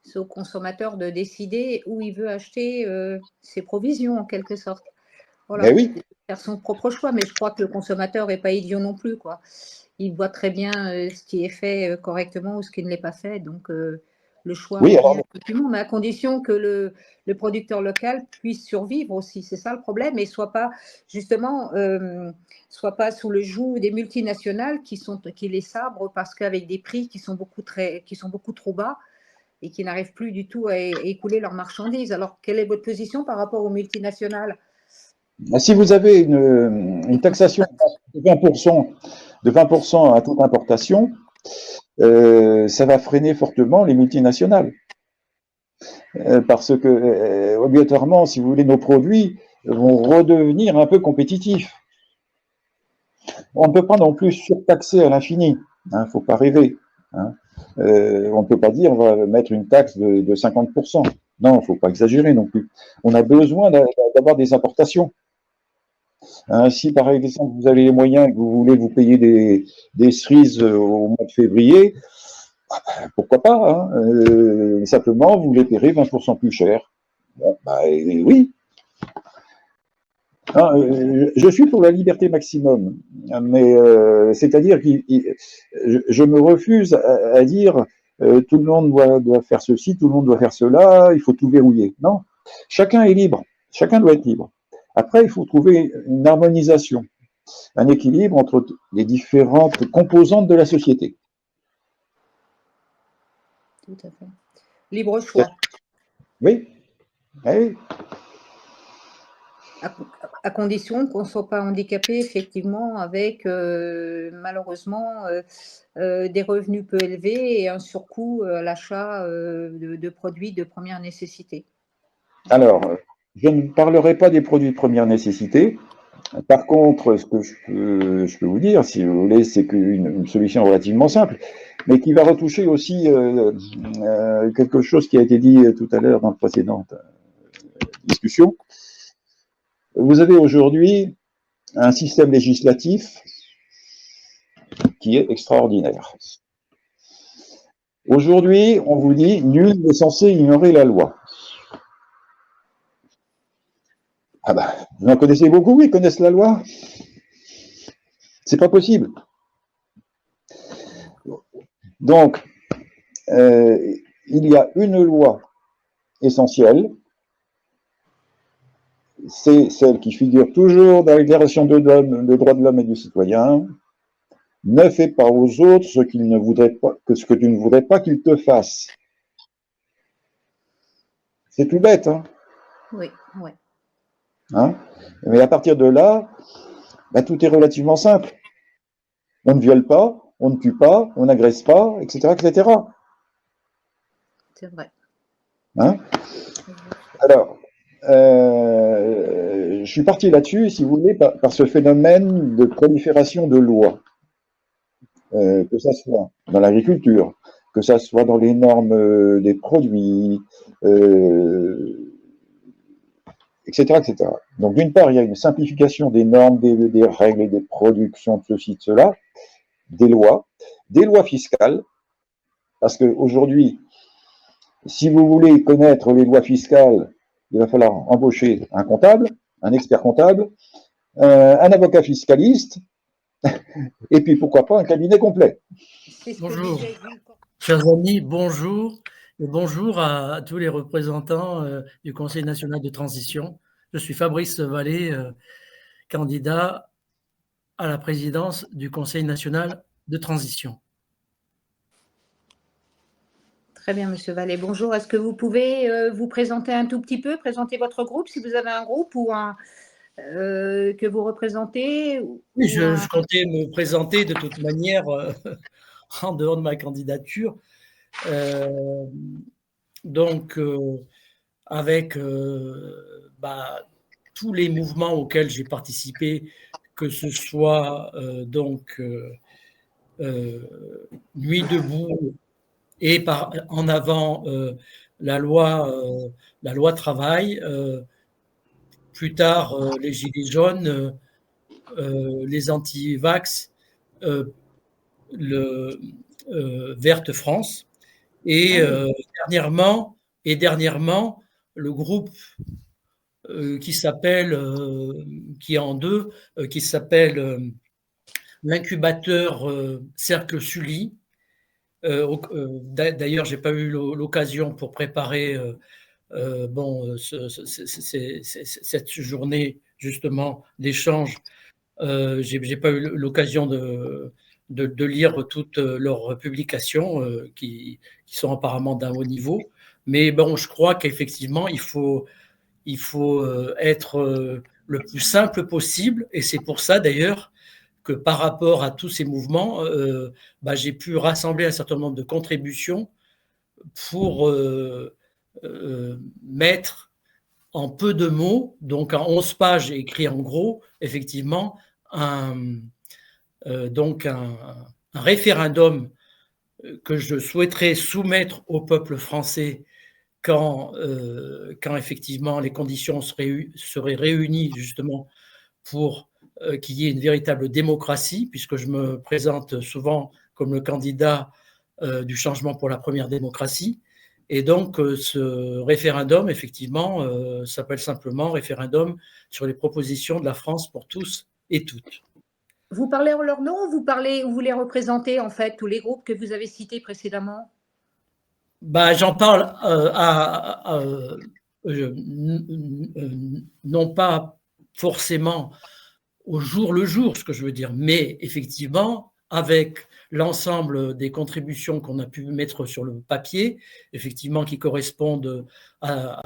C'est au consommateur de décider où il veut acheter ses provisions, en quelque sorte. Voilà, Ben oui. faire son propre choix, mais je crois que le consommateur n'est pas idiot non plus, quoi. Il voit très bien ce qui est fait correctement ou ce qui ne l'est pas fait, donc le choix Oui, revient alors, à tout le monde, mais à condition que le producteur local puisse survivre aussi. C'est ça le problème, et soit pas justement soit pas sous le joug des multinationales qui les sabrent parce qu'avec des prix qui sont beaucoup trop bas et qui n'arrivent plus du tout à écouler leurs marchandises. Alors, quelle est votre position par rapport aux multinationales? si vous avez une taxation de 20%, à toute importation, ça va freiner fortement les multinationales. Parce que, obligatoirement, si vous voulez, nos produits vont redevenir un peu compétitifs. On ne peut pas non plus surtaxer à l'infini. Il ne faut pas rêver. Hein. On ne peut pas dire on va mettre une taxe de 50%. Non, il ne faut pas exagérer non plus. On a besoin d'avoir des importations. Hein, si par exemple vous avez les moyens et que vous voulez vous payer des cerises au mois de février, pourquoi pas, hein, simplement vous les paierez 20% plus cher. Bon, bah, oui. Hein, je suis pour la liberté maximum, mais c'est-à-dire que je me refuse à dire tout le monde doit faire ceci, tout le monde doit faire cela, il faut tout verrouiller. Non, chacun est libre, chacun doit être libre. Après, il faut trouver une harmonisation, un équilibre entre les différentes composantes de la société. Tout à fait. Libre choix. Oui, oui. À condition qu'on ne soit pas handicapé, effectivement, avec malheureusement des revenus peu élevés et un surcoût à l'achat de produits de première nécessité. Alors, je ne parlerai pas des produits de première nécessité. Par contre, ce que je peux vous dire, si vous voulez, c'est qu'une solution relativement simple, mais qui va retoucher aussi quelque chose qui a été dit tout à l'heure dans la précédente discussion. Vous avez aujourd'hui un système législatif qui est extraordinaire. Aujourd'hui, on vous dit, nul n'est censé ignorer la loi. Ah ben, vous en connaissez beaucoup, ils connaissent la loi. C'est pas possible. Donc, il y a une loi essentielle, c'est celle qui figure toujours dans la Déclaration des droits de l'homme et du citoyen. Ne fais pas aux autres ce que tu ne voudrais pas qu'ils te fassent. C'est tout bête, hein? Oui, oui. Hein? Mais à partir de là, ben, tout est relativement simple. On ne viole pas, on ne tue pas, on n'agresse pas, etc., etc. C'est vrai. Hein? Alors, je suis parti là-dessus, si vous voulez, par ce phénomène de prolifération de lois, que ça soit dans l'agriculture, que ça soit dans les normes des produits, etc., etc. Donc, d'une part, il y a une simplification des normes, des règles et des productions de ceci, de cela, des lois fiscales, parce qu'aujourd'hui, si vous voulez connaître les lois fiscales, il va falloir embaucher un comptable, un expert comptable, un avocat fiscaliste, et puis pourquoi pas un cabinet complet. Bonjour, chers amis, bonjour, et bonjour à tous les représentants du Conseil national de transition. Je suis Fabrice Vallée, candidat à la présidence du Conseil national de transition. Très bien, Monsieur Vallée. Bonjour. Est-ce que vous pouvez vous présenter un tout petit peu, présenter votre groupe, si vous avez un groupe ou que vous représentez? Oui, je comptais me présenter de toute manière en dehors de ma candidature. Donc, avec tous les mouvements auxquels j'ai participé, que ce soit Nuit debout et en avant la loi travail, plus tard les gilets jaunes, les anti-vax, Verte France. Et dernièrement, le groupe qui est en deux, qui s'appelle l'incubateur Cercle Sully. D'ailleurs, j'ai pas eu l'occasion pour préparer cette journée justement d'échange. J'ai pas eu l'occasion de lire toutes leurs publications qui sont apparemment d'un haut niveau. Mais bon, je crois qu'effectivement, il faut être le plus simple possible. Et c'est pour ça, d'ailleurs, que par rapport à tous ces mouvements, j'ai pu rassembler un certain nombre de contributions pour mettre en peu de mots, donc en 11 pages écrit en gros, effectivement, un référendum que je souhaiterais soumettre au peuple français quand effectivement les conditions seraient réunies justement pour qu'il y ait une véritable démocratie, puisque je me présente souvent comme le candidat du changement pour la première démocratie. Et donc, ce référendum, effectivement, s'appelle simplement référendum sur les propositions de la France pour tous et toutes. Vous parlez en leur nom ou vous les représentez, en fait, tous les groupes que vous avez cités précédemment? J'en parle non pas forcément au jour le jour, ce que je veux dire, mais effectivement, avec l'ensemble des contributions qu'on a pu mettre sur le papier, effectivement, qui correspondent à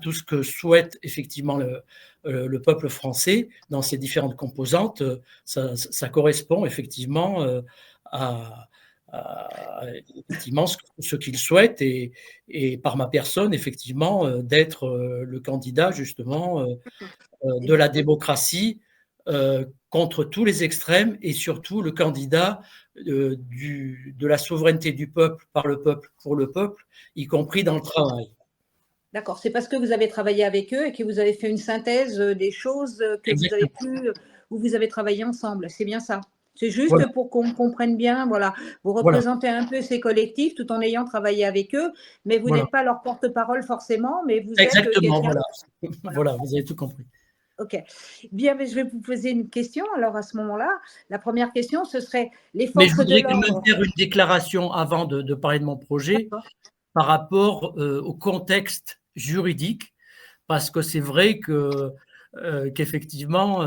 tout ce que souhaite effectivement le peuple français dans ses différentes composantes, ça correspond effectivement à effectivement ce qu'il souhaite et par ma personne, effectivement, d'être le candidat justement de la démocratie contre tous les extrêmes et surtout le candidat de la souveraineté du peuple par le peuple pour le peuple, y compris dans le travail. D'accord, c'est parce que vous avez travaillé avec eux et que vous avez fait une synthèse des choses que vous avez pu, où vous avez travaillé ensemble, c'est bien ça? C'est juste pour qu'on comprenne bien, voilà, vous représentez un peu ces collectifs tout en ayant travaillé avec eux, mais vous n'êtes pas leur porte-parole forcément, mais vous êtes exactement, voilà, vous avez tout compris. Ok, bien, mais je vais vous poser une question. Alors à ce moment-là, la première question, ce serait les forces de l'ordre. Mais je voudrais quand même faire une déclaration avant de parler de mon projet par rapport au contexte juridique, parce que c'est vrai qu'effectivement,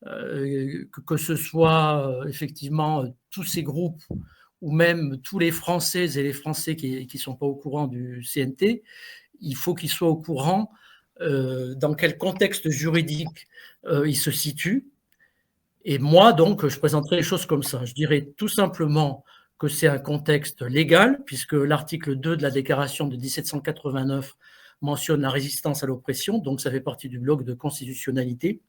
que ce soit effectivement tous ces groupes ou même tous les Françaises et les Français qui ne sont pas au courant du CNT, il faut qu'ils soient au courant dans quel contexte juridique ils se situent. Et moi, donc, je présenterai les choses comme ça. Je dirais tout simplement que c'est un contexte légal, puisque l'article 2 de la déclaration de 1789 mentionne la résistance à l'oppression, donc ça fait partie du bloc de constitutionnalité,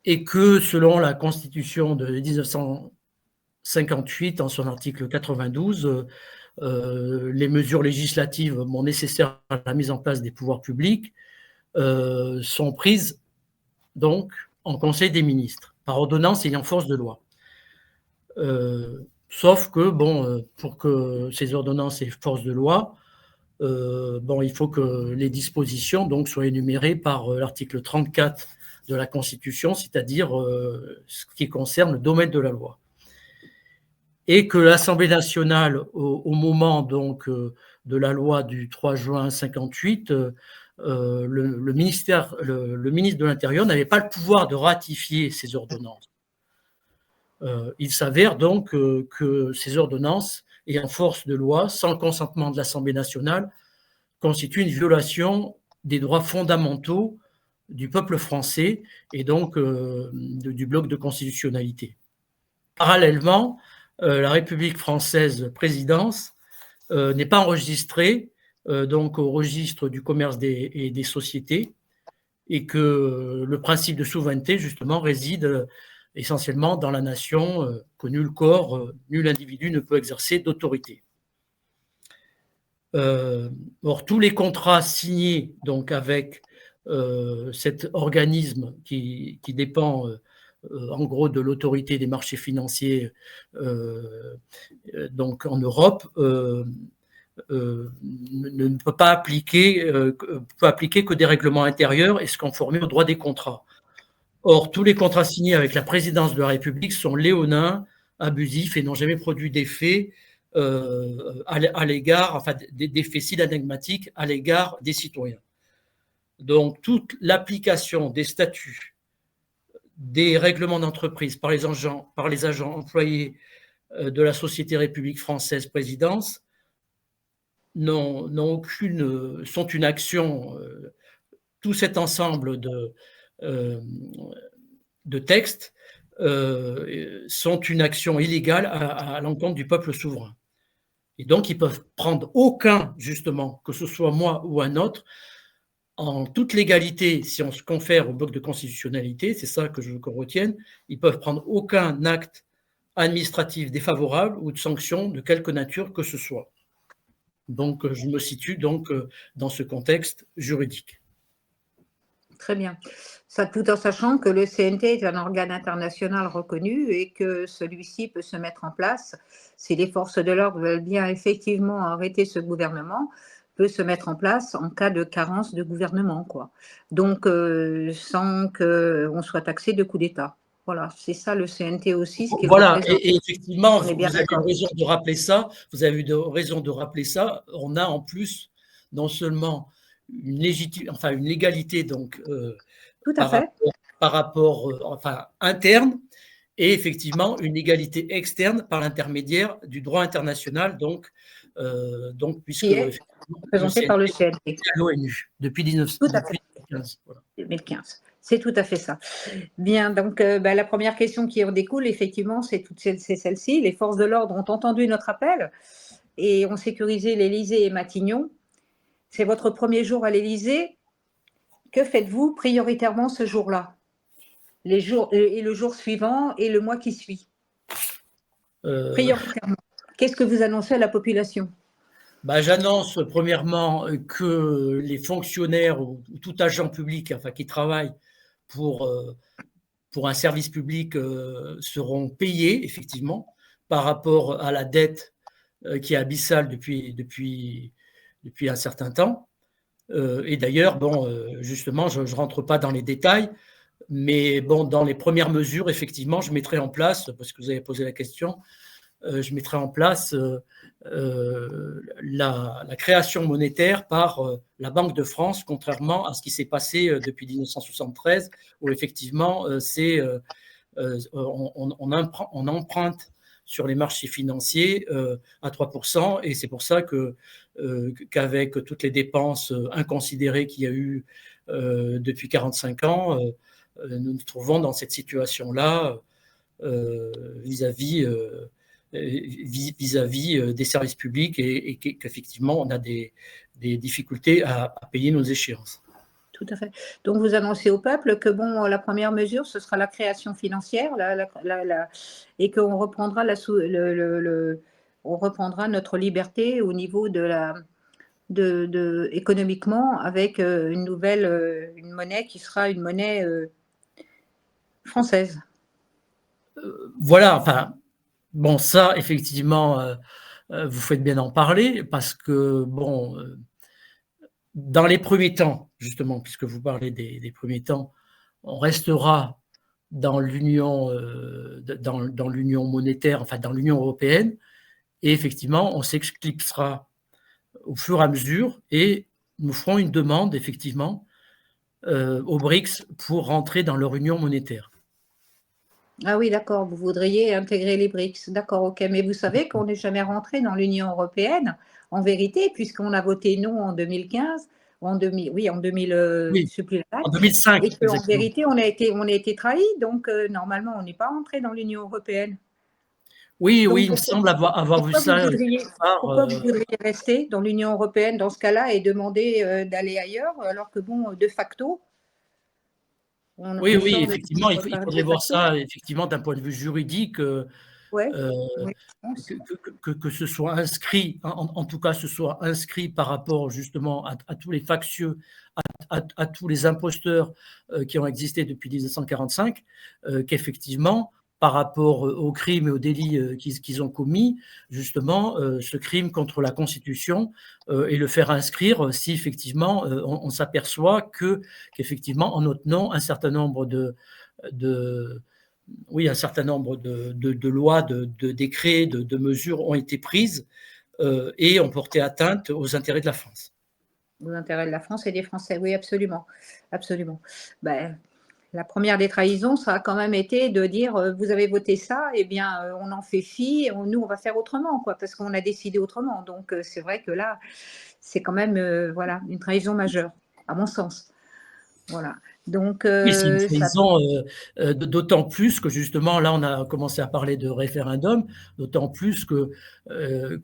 et que selon la Constitution de 1958, en son article 92, les mesures législatives nécessaires à la mise en place des pouvoirs publics sont prises donc en Conseil des ministres, par ordonnance ayant force de loi. Sauf que, pour que ces ordonnances aient force de loi, il faut que les dispositions donc, soient énumérées par l'article 34 de la Constitution, c'est-à-dire ce qui concerne le domaine de la loi. Et que l'Assemblée nationale, au moment donc, de la loi du 3 juin 1958, le ministre de l'Intérieur n'avait pas le pouvoir de ratifier ces ordonnances. Il s'avère donc que ces ordonnances, ayant force de loi, sans le consentement de l'Assemblée nationale, constituent une violation des droits fondamentaux du peuple français et donc du bloc de constitutionnalité. Parallèlement, la République française présidence n'est pas enregistrée donc au registre du commerce et des sociétés et que le principe de souveraineté justement réside essentiellement dans la nation, que nul corps, nul individu ne peut exercer d'autorité. Or, tous les contrats signés donc avec cet organisme qui dépend en gros de l'autorité des marchés financiers donc en Europe, ne peut pas appliquer, peut appliquer que des règlements intérieurs et se conformer au droit des contrats. Or, tous les contrats signés avec la présidence de la République sont léonins, abusifs et n'ont jamais produit d'effet à l'égard, enfin, d'effets synagmatiques à l'égard des citoyens. Donc, toute l'application des statuts, des règlements d'entreprise par les agents employés de la Société République Française Présidence sont une action, tout cet ensemble de textes sont une action illégale à l'encontre du peuple souverain. Et donc, ils peuvent prendre aucun, justement, que ce soit moi ou un autre, en toute légalité, si on se confère au bloc de constitutionnalité, c'est ça que je veux qu'on retienne, ils peuvent prendre aucun acte administratif défavorable ou de sanction de quelque nature que ce soit. Donc, je me situe donc dans ce contexte juridique. Très bien. Ça, tout en sachant que le CNT est un organe international reconnu et que celui-ci peut se mettre en place si les forces de l'ordre veulent bien effectivement arrêter ce gouvernement, peut se mettre en place en cas de carence de gouvernement, quoi. Donc, sans qu'on soit taxé de coup d'État. Voilà, c'est ça le CNT aussi. Ce voilà, et effectivement, vous avez raison de rappeler ça. Vous avez raison de rappeler ça. On a en plus non seulement une légalité donc tout à fait. par rapport interne, et effectivement une égalité externe par l'intermédiaire du droit international, donc puisque présenté par le CNT à l'ONU depuis 2015. Voilà. 2015. C'est tout à fait ça. Bien, donc la première question qui en découle, effectivement, c'est celle-ci. Les forces de l'ordre ont entendu notre appel et ont sécurisé l'Élysée et Matignon. C'est votre premier jour à l'Élysée. Que faites-vous prioritairement ce jour-là, le jour suivant et le mois qui suit? Prioritairement, qu'est-ce que vous annoncez à la population? J'annonce premièrement que les fonctionnaires ou tout agent public qui travaille pour un service public seront payés effectivement par rapport à la dette qui est abyssale depuis un certain temps. Et d'ailleurs, justement, je ne rentre pas dans les détails, mais dans les premières mesures, effectivement, je mettrai en place, parce que vous avez posé la question, je mettrai en place la création monétaire par la Banque de France, contrairement à ce qui s'est passé depuis 1973, où effectivement, on emprunte sur les marchés financiers à 3%, et c'est pour ça qu'avec toutes les dépenses inconsidérées qu'il y a eu depuis 45 ans, nous nous trouvons dans cette situation-là vis-à-vis des services publics et qu'effectivement, on a des difficultés à payer nos échéances. Tout à fait. Donc, vous annoncez au peuple que la première mesure, ce sera la création financière et qu'on reprendra, on reprendra notre liberté au niveau économiquement avec une monnaie qui sera une monnaie française. Voilà, ça, effectivement, vous faites bien d'en parler parce que, dans les premiers temps, justement, puisque vous parlez des premiers temps, on restera dans l'union monétaire, dans l'Union européenne, et effectivement, on s'exclipsera au fur et à mesure, et nous ferons une demande, effectivement, aux BRICS pour rentrer dans leur union monétaire. Ah oui, d'accord, vous voudriez intégrer les BRICS. D'accord, ok. Mais vous savez qu'on n'est jamais rentré dans l'Union européenne, en vérité, puisqu'on a voté non en 2015, en 2005. Et qu'en vérité, on a été trahis. Donc, normalement, on n'est pas rentré dans l'Union européenne. Oui, donc, il me semble avoir vu ça. Pourquoi vous voudriez rester dans l'Union européenne dans ce cas-là et demander d'aller ailleurs, alors que, de facto… Oui, effectivement, il faudrait voir ça effectivement d'un point de vue juridique. Ouais. Oui, que ce soit inscrit, en tout cas, ce soit inscrit par rapport justement à tous les factieux, à tous les imposteurs qui ont existé depuis 1945, qu'effectivement, par rapport aux crimes et aux délits qu'ils ont commis, justement, ce crime contre la Constitution et le faire inscrire si effectivement on s'aperçoit qu'effectivement, en notre nom, un certain nombre un certain nombre de lois, de décrets, de mesures ont été prises et ont porté atteinte aux intérêts de la France. Aux intérêts de la France et des Français, oui, absolument. Absolument. Ben, la première des trahisons, ça a quand même été de dire vous avez voté ça, eh bien, on en fait fi, nous, on va faire autrement, quoi, parce qu'on a décidé autrement. Donc, c'est vrai que là, c'est quand même voilà, une trahison majeure, à mon sens. Voilà. Donc, oui, c'est une trahison, d'autant plus que justement, là, on a commencé à parler de référendum, d'autant plus que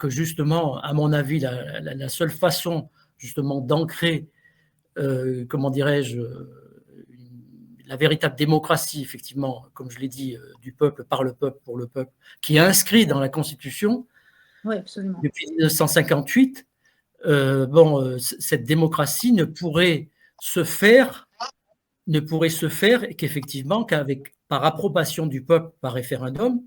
justement, à mon avis, la seule façon justement d'ancrer, comment dirais-je, la véritable démocratie, effectivement, comme je l'ai dit, du peuple, par le peuple, pour le peuple, qui est inscrit dans la Constitution oui, absolument. depuis 1958, cette démocratie ne pourrait se faire qu'effectivement par approbation du peuple par référendum,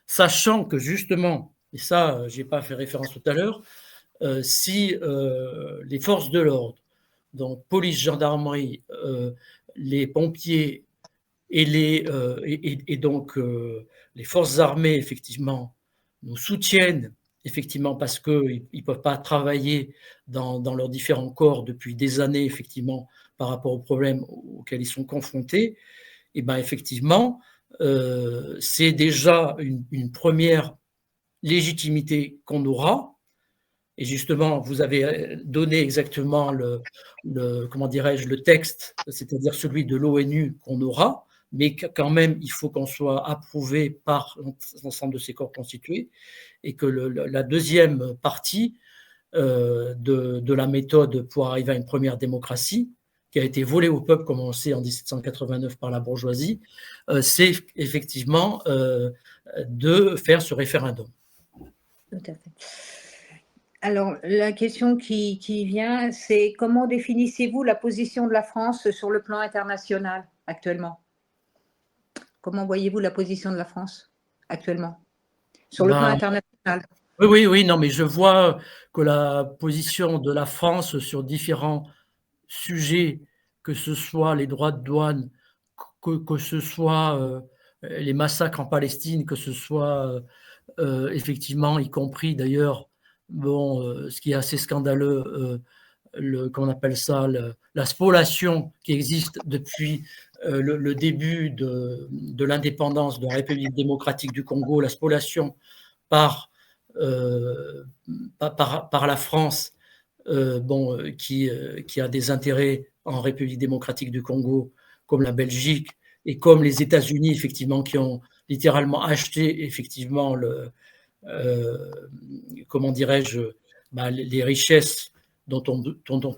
sachant que justement, et ça, je n'ai pas fait référence tout à l'heure, si les forces de l'ordre, donc police, gendarmerie, les pompiers et donc les forces armées, effectivement, nous soutiennent, effectivement, parce qu'ils ne peuvent pas travailler dans leurs différents corps depuis des années, effectivement, par rapport aux problèmes auxquels ils sont confrontés, et bien, effectivement, c'est déjà une première légitimité qu'on aura. Et justement, vous avez donné exactement comment dirais-je, le texte, c'est-à-dire celui de l'ONU qu'on aura, mais quand même, il faut qu'on soit approuvé par l'ensemble de ces corps constitués, et que la deuxième partie de la méthode pour arriver à une première démocratie, qui a été volée au peuple, comme on le sait, en 1789 par la bourgeoisie, c'est effectivement de faire ce référendum. Tout à fait. Alors, la question qui vient, c'est comment définissez-vous la position de la France sur le plan international actuellement? Comment voyez-vous la position de la France actuellement sur le plan international? Oui, non, mais je vois que la position de la France sur différents sujets, que ce soit les droits de douane, que ce soit les massacres en Palestine, que ce soit effectivement, y compris d'ailleurs, ce qui est assez scandaleux, comment on appelle ça, la spoliation qui existe depuis le début de l'indépendance de la République démocratique du Congo, la spoliation par la France, qui a des intérêts en République démocratique du Congo, comme la Belgique et comme les États-Unis, effectivement, qui ont littéralement acheté, effectivement, comment dirais-je, les richesses dont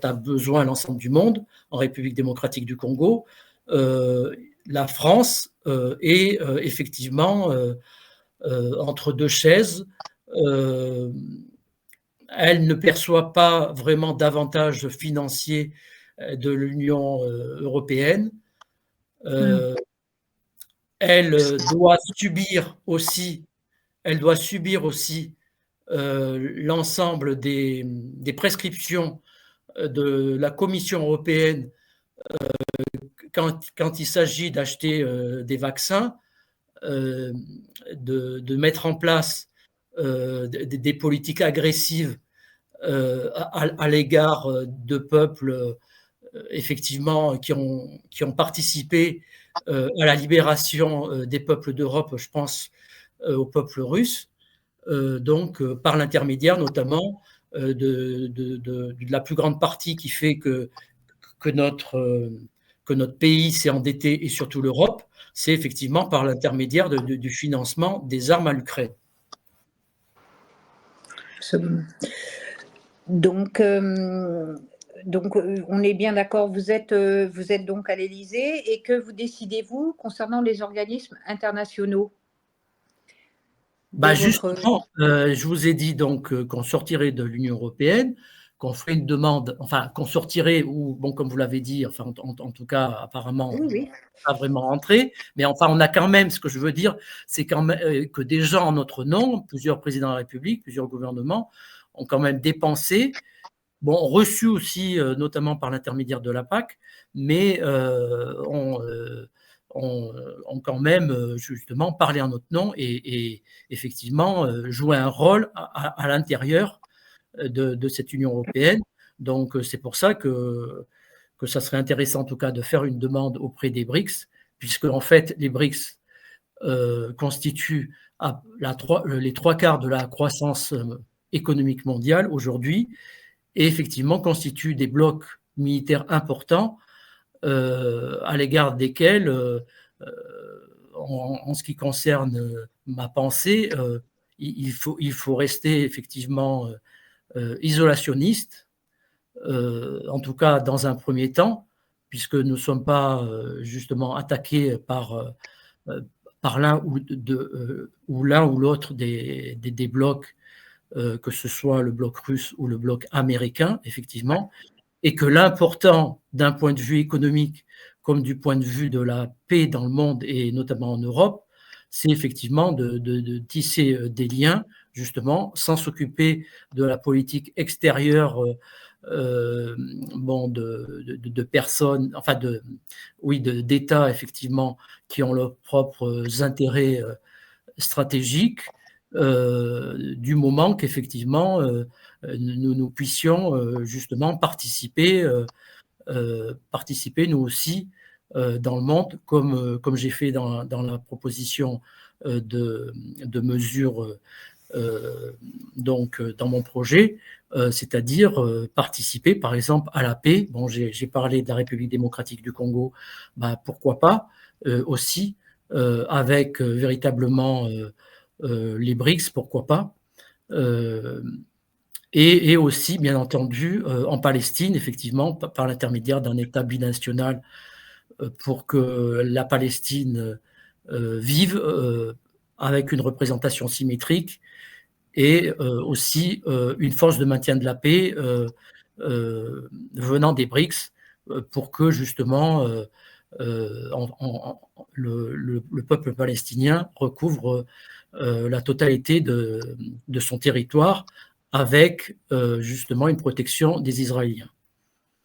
a besoin l'ensemble du monde en République démocratique du Congo. La France est effectivement entre deux chaises. Elle ne perçoit pas vraiment d'avantages financiers de l'Union européenne. Elle doit subir aussi l'ensemble des prescriptions de la Commission européenne quand il s'agit d'acheter des vaccins, de mettre en place des politiques agressives à l'égard de peuples effectivement qui ont participé à la libération des peuples d'Europe, je pense au peuple russe, donc par l'intermédiaire notamment de la plus grande partie qui fait que notre pays s'est endetté, et surtout l'Europe, c'est effectivement par l'intermédiaire du financement des armes à l'Ukraine. Absolument. Donc, on est bien d'accord, vous êtes donc à l'Élysée, et que vous décidez-vous concernant les organismes internationaux? Justement, je vous ai dit donc qu'on sortirait de l'Union européenne, qu'on ferait une demande, enfin qu'on sortirait, ou bon, comme vous l'avez dit, enfin en tout cas, apparemment, Oui. pas vraiment rentré, mais enfin, on a quand même, ce que je veux dire, c'est quand même que des gens en notre nom, plusieurs présidents de la République, plusieurs gouvernements, ont quand même dépensé, bon, reçu aussi, notamment par l'intermédiaire de la PAC, mais ont quand même justement parlé en notre nom et effectivement joué un rôle à l'intérieur de cette Union européenne. Donc, c'est pour ça que ça serait intéressant en tout cas de faire une demande auprès des BRICS, puisque en fait, les BRICS constituent les 3/4 de la croissance économique mondiale aujourd'hui et effectivement constituent des blocs militaires importants à l'égard desquels, en ce qui concerne ma pensée, il faut rester effectivement isolationniste, en tout cas dans un premier temps, puisque nous ne sommes pas justement attaqués par l'un ou l'un ou l'autre des blocs, que ce soit le bloc russe ou le bloc américain, effectivement, et que l'important d'un point de vue économique comme du point de vue de la paix dans le monde et notamment en Europe, c'est effectivement de tisser des liens, justement, sans s'occuper de la politique extérieure de personnes, enfin d'États, effectivement, qui ont leurs propres intérêts stratégiques, du moment qu'effectivement, nous puissions justement participer nous aussi dans le monde, comme j'ai fait dans la proposition de mesures donc dans mon projet, c'est-à-dire participer par exemple à la paix. Bon, j'ai parlé de la République démocratique du Congo, pourquoi pas aussi avec véritablement les BRICS, pourquoi pas, et aussi bien entendu en Palestine, effectivement, par l'intermédiaire d'un État binational pour que la Palestine vive avec une représentation symétrique et aussi une force de maintien de la paix venant des BRICS pour que justement le peuple palestinien recouvre la totalité de son territoire avec justement une protection des Israéliens.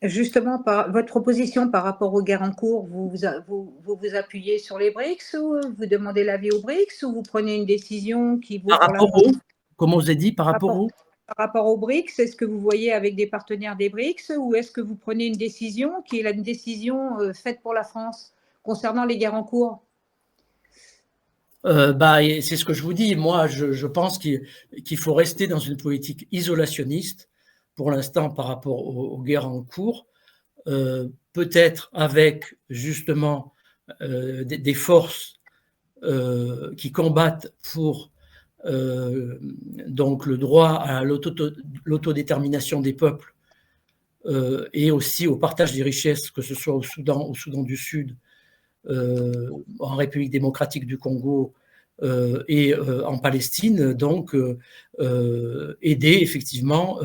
Justement, votre proposition par rapport aux guerres en cours, vous vous appuyez sur les BRICS ou vous demandez l'avis aux BRICS ou vous prenez une décision qui vaut pour la France? Comme on vous a dit, par rapport aux BRICS, est-ce que vous voyez avec des partenaires des BRICS ou est-ce que vous prenez une décision qui est une décision faite pour la France concernant les guerres en cours? C'est ce que je vous dis. Moi, je pense qu'il faut rester dans une politique isolationniste pour l'instant par rapport aux guerres en cours, peut-être avec justement des forces qui combattent pour donc le droit à l'autodétermination des peuples et aussi au partage des richesses, que ce soit au Soudan du Sud, en République démocratique du Congo et en Palestine, donc aider effectivement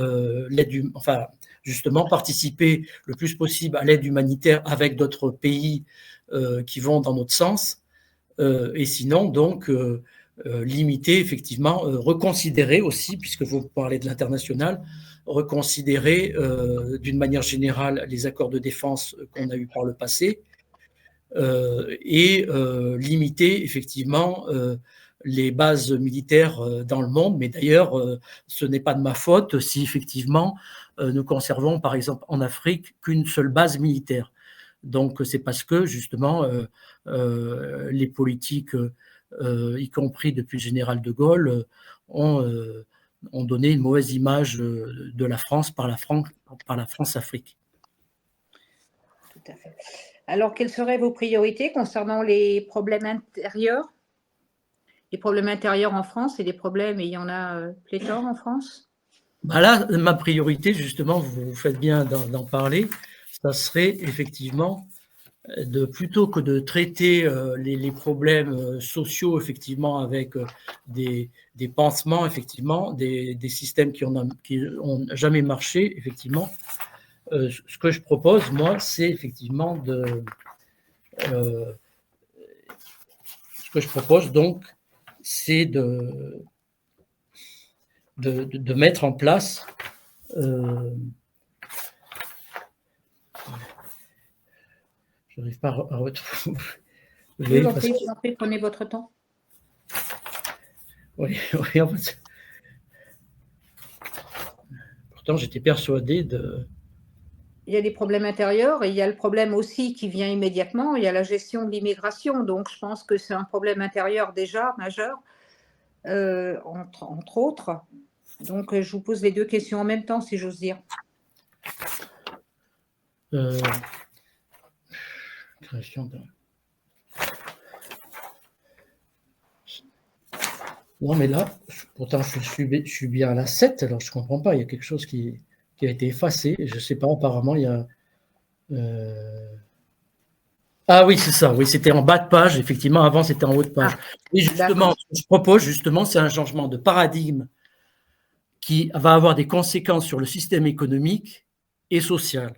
justement participer le plus possible à l'aide humanitaire avec d'autres pays qui vont dans notre sens, et sinon donc limiter effectivement, reconsidérer aussi, puisque vous parlez de l'international, reconsidérer d'une manière générale les accords de défense qu'on a eus par le passé, et limiter effectivement les bases militaires dans le monde. Mais d'ailleurs, ce n'est pas de ma faute si effectivement nous conservons par exemple en Afrique qu'une seule base militaire. Donc c'est parce que justement les politiques, y compris depuis le général de Gaulle, ont donné une mauvaise image de la France par la France-Afrique. Tout à fait. Alors, quelles seraient vos priorités concernant les problèmes intérieurs? Les problèmes intérieurs en France et des problèmes, et il y en a pléthore en France? Là, ma priorité, justement, vous faites bien d'en parler, ça serait effectivement plutôt que de traiter les problèmes sociaux, effectivement, avec des pansements, effectivement, des systèmes qui ont jamais marché, effectivement, ce que je propose, moi, c'est effectivement ce que je propose, donc, c'est de mettre en place je n'arrive pas à retrouver. Je vous en prie, prenez votre temps. Oui, oui, en fait. Pourtant, j'étais persuadé de... Il y a des problèmes intérieurs et il y a le problème aussi qui vient immédiatement, il y a la gestion de l'immigration. Donc, je pense que c'est un problème intérieur déjà majeur, entre autres. Donc, je vous pose les deux questions en même temps, si j'ose dire. Création de... Non, mais là, pourtant, je suis bien à la 7, alors je ne comprends pas. Il y a quelque chose qui a été effacé. Je ne sais pas, apparemment, il y a... Ah oui, c'est ça. Oui, c'était en bas de page. Effectivement, avant, c'était en haut de page. Et justement, ce que je propose, justement, c'est un changement de paradigme qui va avoir des conséquences sur le système économique et social.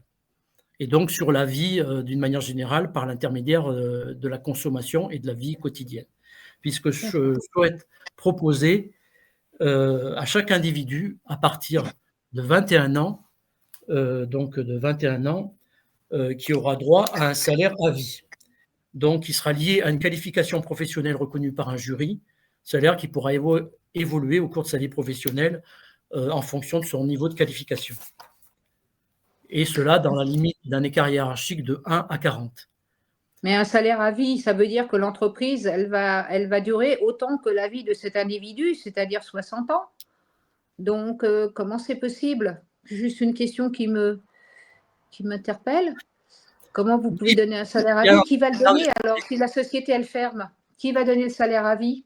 Et donc sur la vie d'une manière générale par l'intermédiaire de la consommation et de la vie quotidienne. Puisque je souhaite proposer à chaque individu, à partir de 21 ans, qui aura droit à un salaire à vie. Donc, qui sera lié à une qualification professionnelle reconnue par un jury, salaire qui pourra évoluer au cours de sa vie professionnelle en fonction de son niveau de qualification. Et cela dans la limite d'un écart hiérarchique de 1 à 40. Mais un salaire à vie, ça veut dire que l'entreprise, elle va durer autant que la vie de cet individu, c'est-à-dire 60 ans. Donc, comment c'est possible? Juste une question qui m'interpelle. Comment vous pouvez donner un salaire à vie? Qui va le donner alors si la société, elle ferme? Qui va donner le salaire à vie?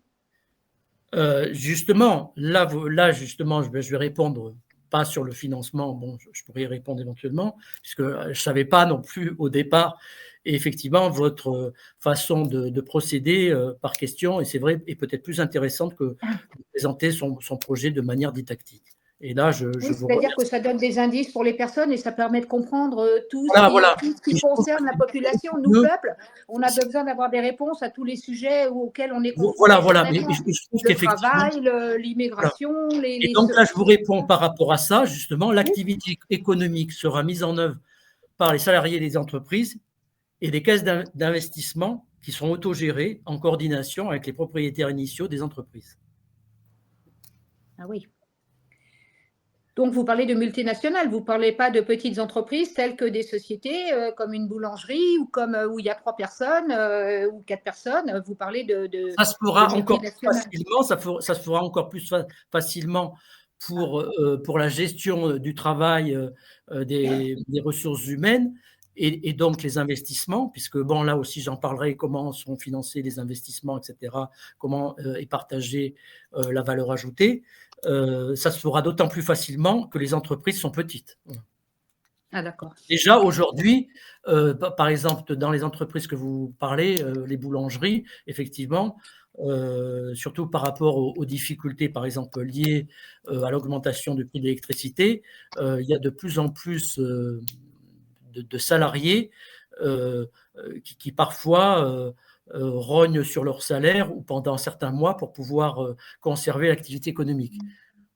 Justement, là, justement, je vais répondre pas sur le financement, bon, je pourrais y répondre éventuellement, puisque je ne savais pas non plus au départ, et effectivement, votre façon de procéder par question, et c'est vrai, est peut-être plus intéressante que de présenter son projet de manière didactique. Et là, je vous c'est-à-dire que ça donne des indices pour les personnes et ça permet de comprendre tout ce qui concerne la population. Nous, peuple, on a besoin d'avoir des réponses à tous les sujets auxquels on est confronté. Voilà. Mais je trouve le travail, l'immigration. Voilà. Et donc là, je vous réponds par rapport à ça, justement, l'activité économique sera mise en œuvre par les salariés des entreprises et des caisses d'investissement qui sont autogérées en coordination avec les propriétaires initiaux des entreprises. Ah oui. Donc, vous parlez de multinationales, vous ne parlez pas de petites entreprises telles que des sociétés comme une boulangerie ou où il y a 3 personnes ou 4 personnes. Vous parlez de ça se fera encore plus facilement, ça se fera encore plus facilement pour la gestion du travail des ressources humaines et donc les investissements, puisque bon, là aussi j'en parlerai, comment sont financés les investissements, etc., comment est partagée la valeur ajoutée. Ça se fera d'autant plus facilement que les entreprises sont petites. Ah, d'accord. Déjà, aujourd'hui, par exemple, dans les entreprises que vous parlez, les boulangeries, effectivement, surtout par rapport aux difficultés, par exemple, liées à l'augmentation du prix de l'électricité, il y a de plus en plus de salariés qui parfois rognent sur leur salaire ou pendant certains mois pour pouvoir conserver l'activité économique.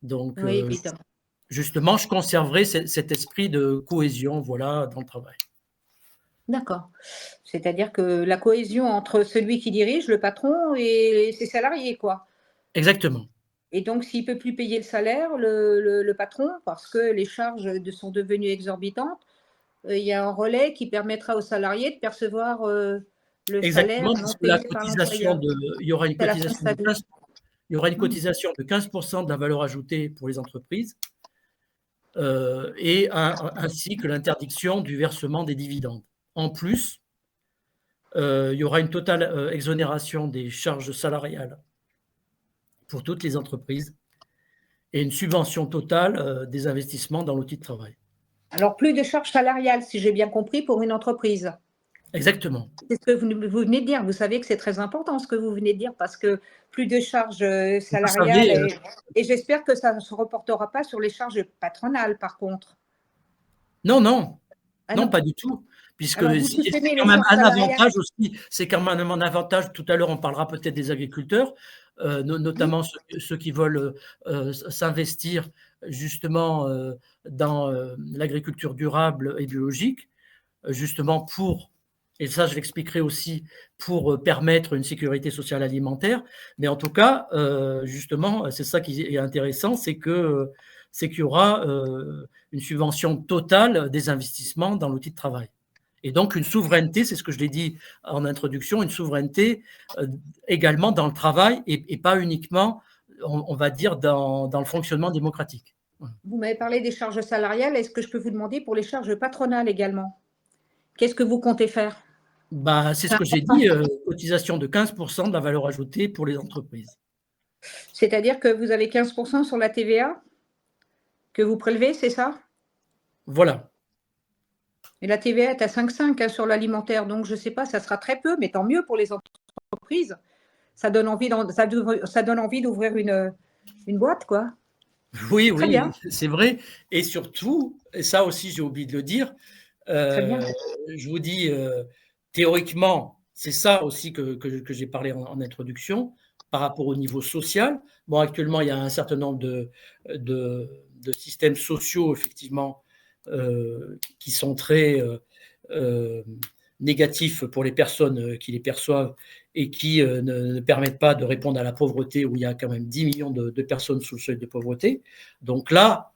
Donc, oui, justement, je conserverai cet esprit de cohésion, voilà, dans le travail. D'accord. C'est-à-dire que la cohésion entre celui qui dirige, le patron, et ses salariés, quoi. Exactement. Et donc, s'il ne peut plus payer le salaire, le patron, parce que les charges sont devenues exorbitantes, il y a un relais qui permettra aux salariés de percevoir le salaire non payé par l'employeur. Il y aura une cotisation de 15% de la valeur ajoutée pour les entreprises ainsi que l'interdiction du versement des dividendes. En plus, il y aura une totale exonération des charges salariales pour toutes les entreprises et une subvention totale des investissements dans l'outil de travail. Alors, plus de charges salariales, si j'ai bien compris, pour une entreprise. Exactement. C'est ce que vous venez de dire. Vous savez que c'est très important ce que vous venez de dire parce que plus de charges Vous salariales savez, et j'espère que ça ne se reportera pas sur les charges patronales par contre. non, non, Ah non, non. pas du tout, puisque Alors vous c'est supprimez quand les même charges un salariales. avantage aussi, c'est quand même un avantage, tout à l'heure on parlera peut-être des agriculteurs, notamment ceux qui veulent s'investir justement dans l'agriculture durable et biologique, justement pour, et ça je l'expliquerai aussi, pour permettre une sécurité sociale alimentaire. Mais en tout cas, justement, c'est ça qui est intéressant, c'est qu'il y aura une subvention totale des investissements dans l'outil de travail. Et donc une souveraineté, c'est ce que je l'ai dit en introduction, une souveraineté également dans le travail et pas uniquement, on va dire, dans le fonctionnement démocratique. Vous m'avez parlé des charges salariales. Est-ce que je peux vous demander pour les charges patronales également? Qu'est-ce que vous comptez faire? Bah, c'est ce que j'ai dit, cotisation de 15% de la valeur ajoutée pour les entreprises. C'est-à-dire que vous avez 15% sur la TVA que vous prélevez, c'est ça? Voilà. Et la TVA est à 5,5 hein, sur l'alimentaire. Donc, je ne sais pas, ça sera très peu, mais tant mieux pour les entreprises. Ça donne envie d'ouvrir une boîte, quoi. Oui, Très oui, bien. c'est vrai. Et surtout, et ça aussi j'ai oublié de le dire, Très bien. je vous dis, théoriquement, c'est ça aussi que j'ai parlé en introduction, par rapport au niveau social. Bon, actuellement, il y a un certain nombre de systèmes sociaux, effectivement, qui sont très négatifs pour les personnes qui les perçoivent et qui ne permettent pas de répondre à la pauvreté, où il y a quand même 10 millions de personnes sous le seuil de pauvreté. Donc là,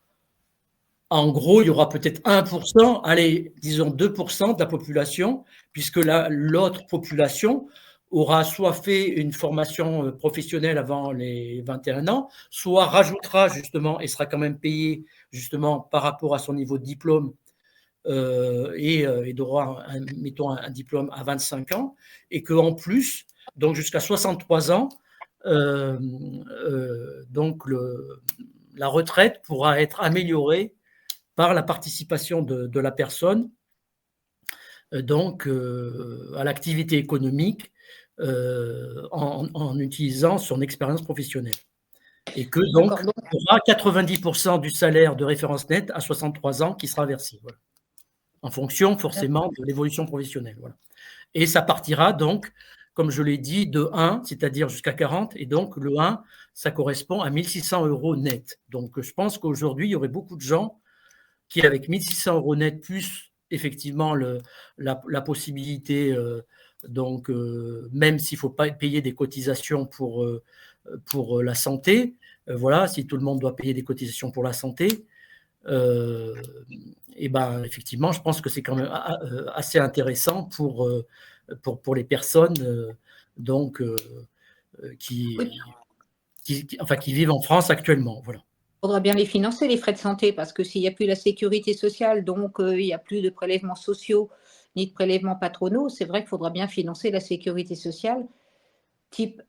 en gros, il y aura peut-être 1%, allez, disons 2% de la population, puisque l'autre population aura soit fait une formation professionnelle avant les 21 ans, soit rajoutera justement et sera quand même payé justement par rapport à son niveau de diplôme et aura, mettons, un diplôme à 25 ans, et qu'en plus, donc jusqu'à 63 ans, donc la retraite pourra être améliorée par la participation de la personne donc à l'activité économique en utilisant son expérience professionnelle. Et que donc, il y aura 90% du salaire de référence nette à 63 ans qui sera versé, voilà, en fonction forcément de l'évolution professionnelle. Voilà. Et ça partira donc, comme je l'ai dit, de 1, c'est-à-dire jusqu'à 40, et donc le 1, ça correspond à 1 600 € net. Donc je pense qu'aujourd'hui, il y aurait beaucoup de gens qui, avec 1 600 € net, plus effectivement la possibilité, donc même s'il ne faut pas payer des cotisations pour la santé, voilà, si tout le monde doit payer des cotisations pour la santé, et ben effectivement, je pense que c'est quand même assez intéressant pour les personnes donc qui vivent en France actuellement. Voilà. Il faudra bien les financer, les frais de santé, parce que s'il n'y a plus la sécurité sociale, donc il n'y a plus de prélèvements sociaux ni de prélèvements patronaux, c'est vrai qu'il faudra bien financer la sécurité sociale type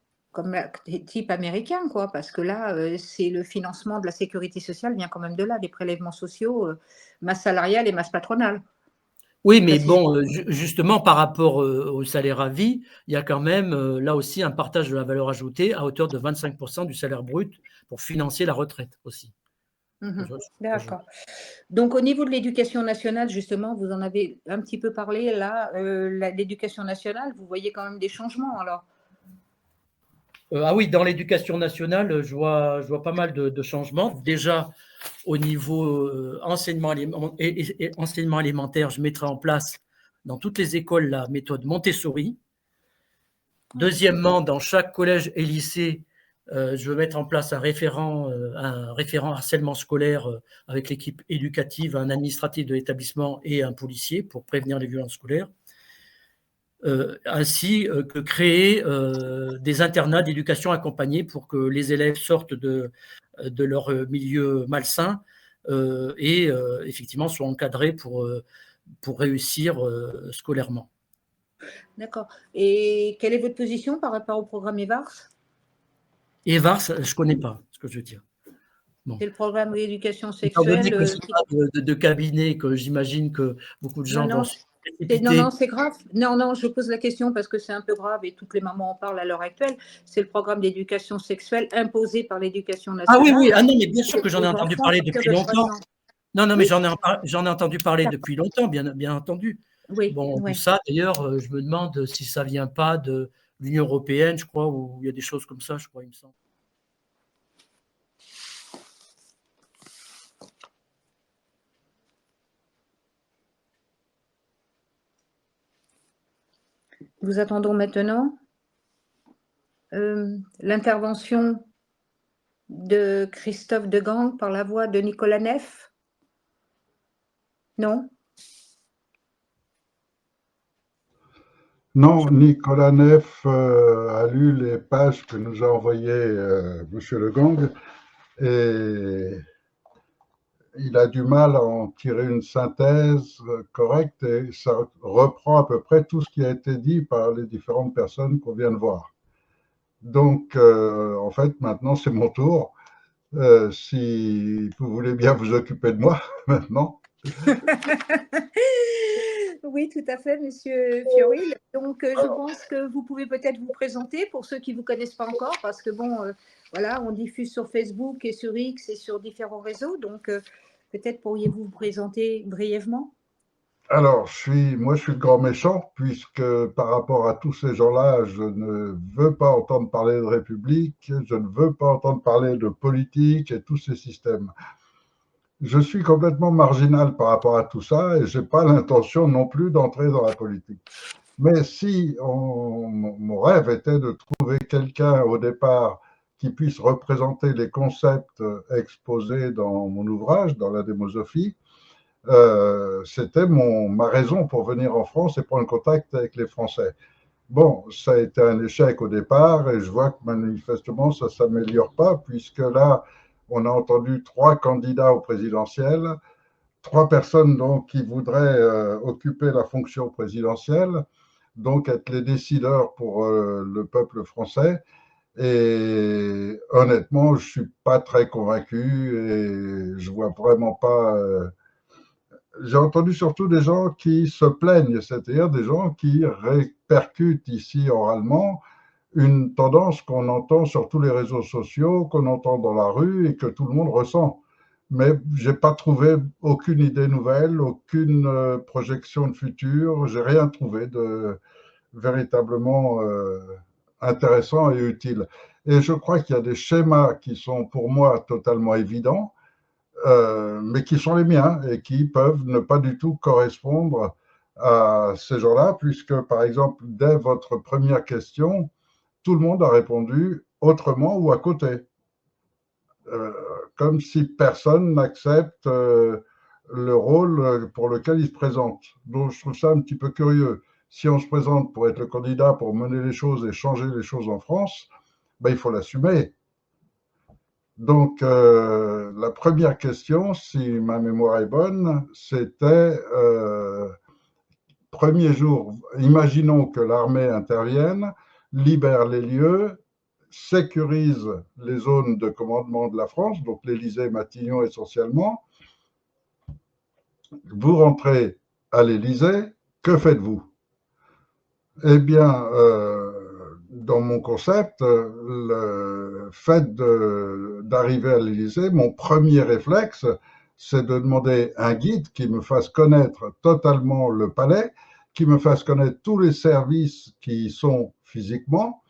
américain, quoi, parce que là, c'est le financement de la sécurité sociale vient quand même de là, des prélèvements sociaux, masse salariale et masse patronale. Oui, mais bon, justement, par rapport au salaire à vie, il y a quand même là aussi un partage de la valeur ajoutée à hauteur de 25% du salaire brut pour financer la retraite aussi. D'accord. Donc, au niveau de l'éducation nationale, justement, vous en avez un petit peu parlé là, l'éducation nationale, vous voyez quand même des changements alors? Ah oui, dans l'éducation nationale, je vois pas mal de changements. Déjà, au niveau enseignement alimentaire, je mettrai en place dans toutes les écoles la méthode Montessori. Deuxièmement, dans chaque collège et lycée, je veux mettre en place un référent harcèlement scolaire avec l'équipe éducative, un administratif de l'établissement et un policier pour prévenir les violences scolaires. Ainsi que créer des internats d'éducation accompagnée pour que les élèves sortent de leur milieu malsain et effectivement soient encadrés pour réussir scolairement. D'accord. Et quelle est votre position par rapport au programme EVARS? EVARS, je ne connais pas ce que je veux dire. Bon. C'est le programme d'éducation sexuelle. Étant donné que ce n'est pas de cabinet, que j'imagine que beaucoup de gens vont Non, c'est grave. Non, je pose la question parce que c'est un peu grave et toutes les mamans en parlent à l'heure actuelle. C'est le programme d'éducation sexuelle imposé par l'éducation nationale. Ah oui, ah non, mais bien sûr que j'en ai entendu parler depuis longtemps. Non, mais j'en ai entendu parler depuis longtemps, bien entendu. Oui. Bon, tout ça, d'ailleurs, je me demande si ça ne vient pas de l'Union européenne, je crois, où il y a des choses comme ça, je crois, il me semble. Nous attendons maintenant l'intervention de Christophe Degang par la voix de Nicolas Neff. Non? Non, Nicolas Neff a lu les pages que nous a envoyées Monsieur Le Gang et il a du mal à en tirer une synthèse correcte et ça reprend à peu près tout ce qui a été dit par les différentes personnes qu'on vient de voir. Donc, en fait, maintenant, c'est mon tour. Si vous voulez bien vous occuper de moi maintenant. Oui, tout à fait, Monsieur Fioril. Donc, je pense que vous pouvez peut-être vous présenter pour ceux qui ne vous connaissent pas encore, parce que bon, voilà, on diffuse sur Facebook et sur X et sur différents réseaux. Donc, peut-être pourriez-vous vous présenter brièvement? Alors, moi, je suis le grand méchant, puisque par rapport à tous ces gens-là, je ne veux pas entendre parler de République, je ne veux pas entendre parler de politique et tous ces systèmes. Je suis complètement marginal par rapport à tout ça et je n'ai pas l'intention non plus d'entrer dans la politique. Mais si mon rêve était de trouver quelqu'un au départ qui puisse représenter les concepts exposés dans mon ouvrage, dans la démosophie, c'était ma raison pour venir en France et prendre contact avec les Français. Bon, ça a été un échec au départ et je vois que manifestement ça ne s'améliore pas puisque là, on a entendu 3 candidats au présidentiel, 3 personnes donc qui voudraient occuper la fonction présidentielle, donc être les décideurs pour le peuple français. Et honnêtement, je ne suis pas très convaincu et je ne vois vraiment pas... J'ai entendu surtout des gens qui se plaignent, c'est-à-dire des gens qui répercutent ici oralement une tendance qu'on entend sur tous les réseaux sociaux, qu'on entend dans la rue et que tout le monde ressent. Mais je n'ai pas trouvé aucune idée nouvelle, aucune projection de futur, je n'ai rien trouvé de véritablement intéressant et utile. Et je crois qu'il y a des schémas qui sont pour moi totalement évidents, mais qui sont les miens et qui peuvent ne pas du tout correspondre à ces gens-là, puisque par exemple, dès votre première question, tout le monde a répondu autrement ou à côté, comme si personne n'accepte le rôle pour lequel il se présente. Donc je trouve ça un petit peu curieux. Si on se présente pour être le candidat, pour mener les choses et changer les choses en France, ben, il faut l'assumer. Donc la première question, si ma mémoire est bonne, c'était premier jour, imaginons que l'armée intervienne, libère les lieux, sécurise les zones de commandement de la France, donc l'Élysée, Matignon essentiellement. Vous rentrez à l'Élysée, que faites-vous? Eh bien, dans mon concept, le fait d'arriver à l'Élysée, mon premier réflexe, c'est de demander un guide qui me fasse connaître totalement le palais, qui me fasse connaître tous les services qui y sont physiquement,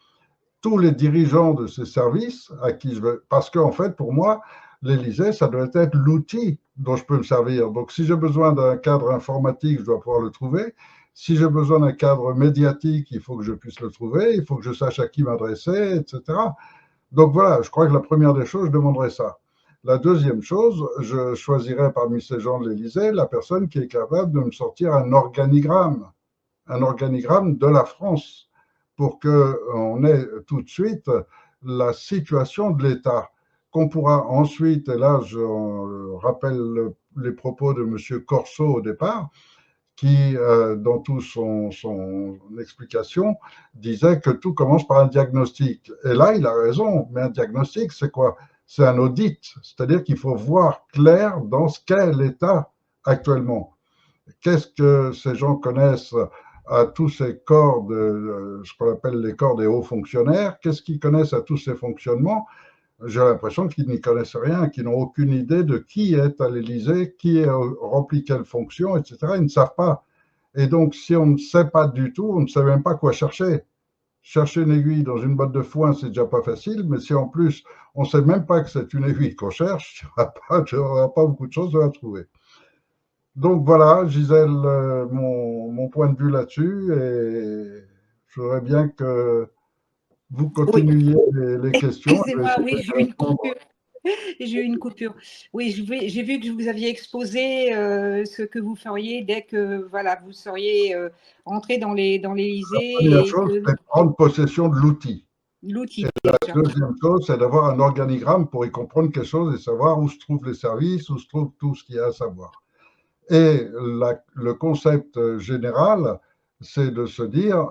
tous les dirigeants de ces services à qui je veux. Parce qu'en fait, pour moi, l'Élysée, ça doit être l'outil dont je peux me servir. Donc, si j'ai besoin d'un cadre informatique, je dois pouvoir le trouver. Si j'ai besoin d'un cadre médiatique, il faut que je puisse le trouver. Il faut que je sache à qui m'adresser, etc. Donc, voilà, je crois que la première des choses, je demanderais ça. La deuxième chose, je choisirais parmi ces gens de l'Élysée la personne qui est capable de me sortir un organigramme de la France, pour qu'on ait tout de suite la situation de l'État, qu'on pourra ensuite, et là je rappelle les propos de M. Corso au départ, qui, dans toute son explication, disait que tout commence par un diagnostic. Et là, il a raison, mais un diagnostic, c'est quoi? C'est un audit, c'est-à-dire qu'il faut voir clair dans ce qu'est l'État actuellement. Qu'est-ce que ces gens connaissent à tous ces corps, ce qu'on appelle les corps des hauts fonctionnaires? Qu'est-ce qu'ils connaissent à tous ces fonctionnements? J'ai l'impression qu'ils n'y connaissent rien, qu'ils n'ont aucune idée de qui est à l'Élysée, qui remplit quelle fonction, etc. Ils ne savent pas. Et donc, si on ne sait pas du tout, on ne sait même pas quoi chercher. Chercher une aiguille dans une botte de foin, c'est déjà pas facile, mais si en plus, on ne sait même pas que c'est une aiguille qu'on cherche, il n'y aura pas beaucoup de choses à trouver. Donc voilà, Gisèle, mon point de vue là-dessus, et je voudrais bien que vous continuiez les questions. Excusez-moi, oui, j'ai eu une coupure. J'ai eu une coupure. Oui, j'ai vu que vous aviez exposé ce que vous feriez dès que voilà, vous seriez entré dans l'Élysée. La première chose, c'est prendre possession de l'outil. L'outil. La deuxième chose, c'est d'avoir un organigramme pour y comprendre quelque chose et savoir où se trouvent les services, où se trouve tout ce qu'il y a à savoir. Et le concept général, c'est de se dire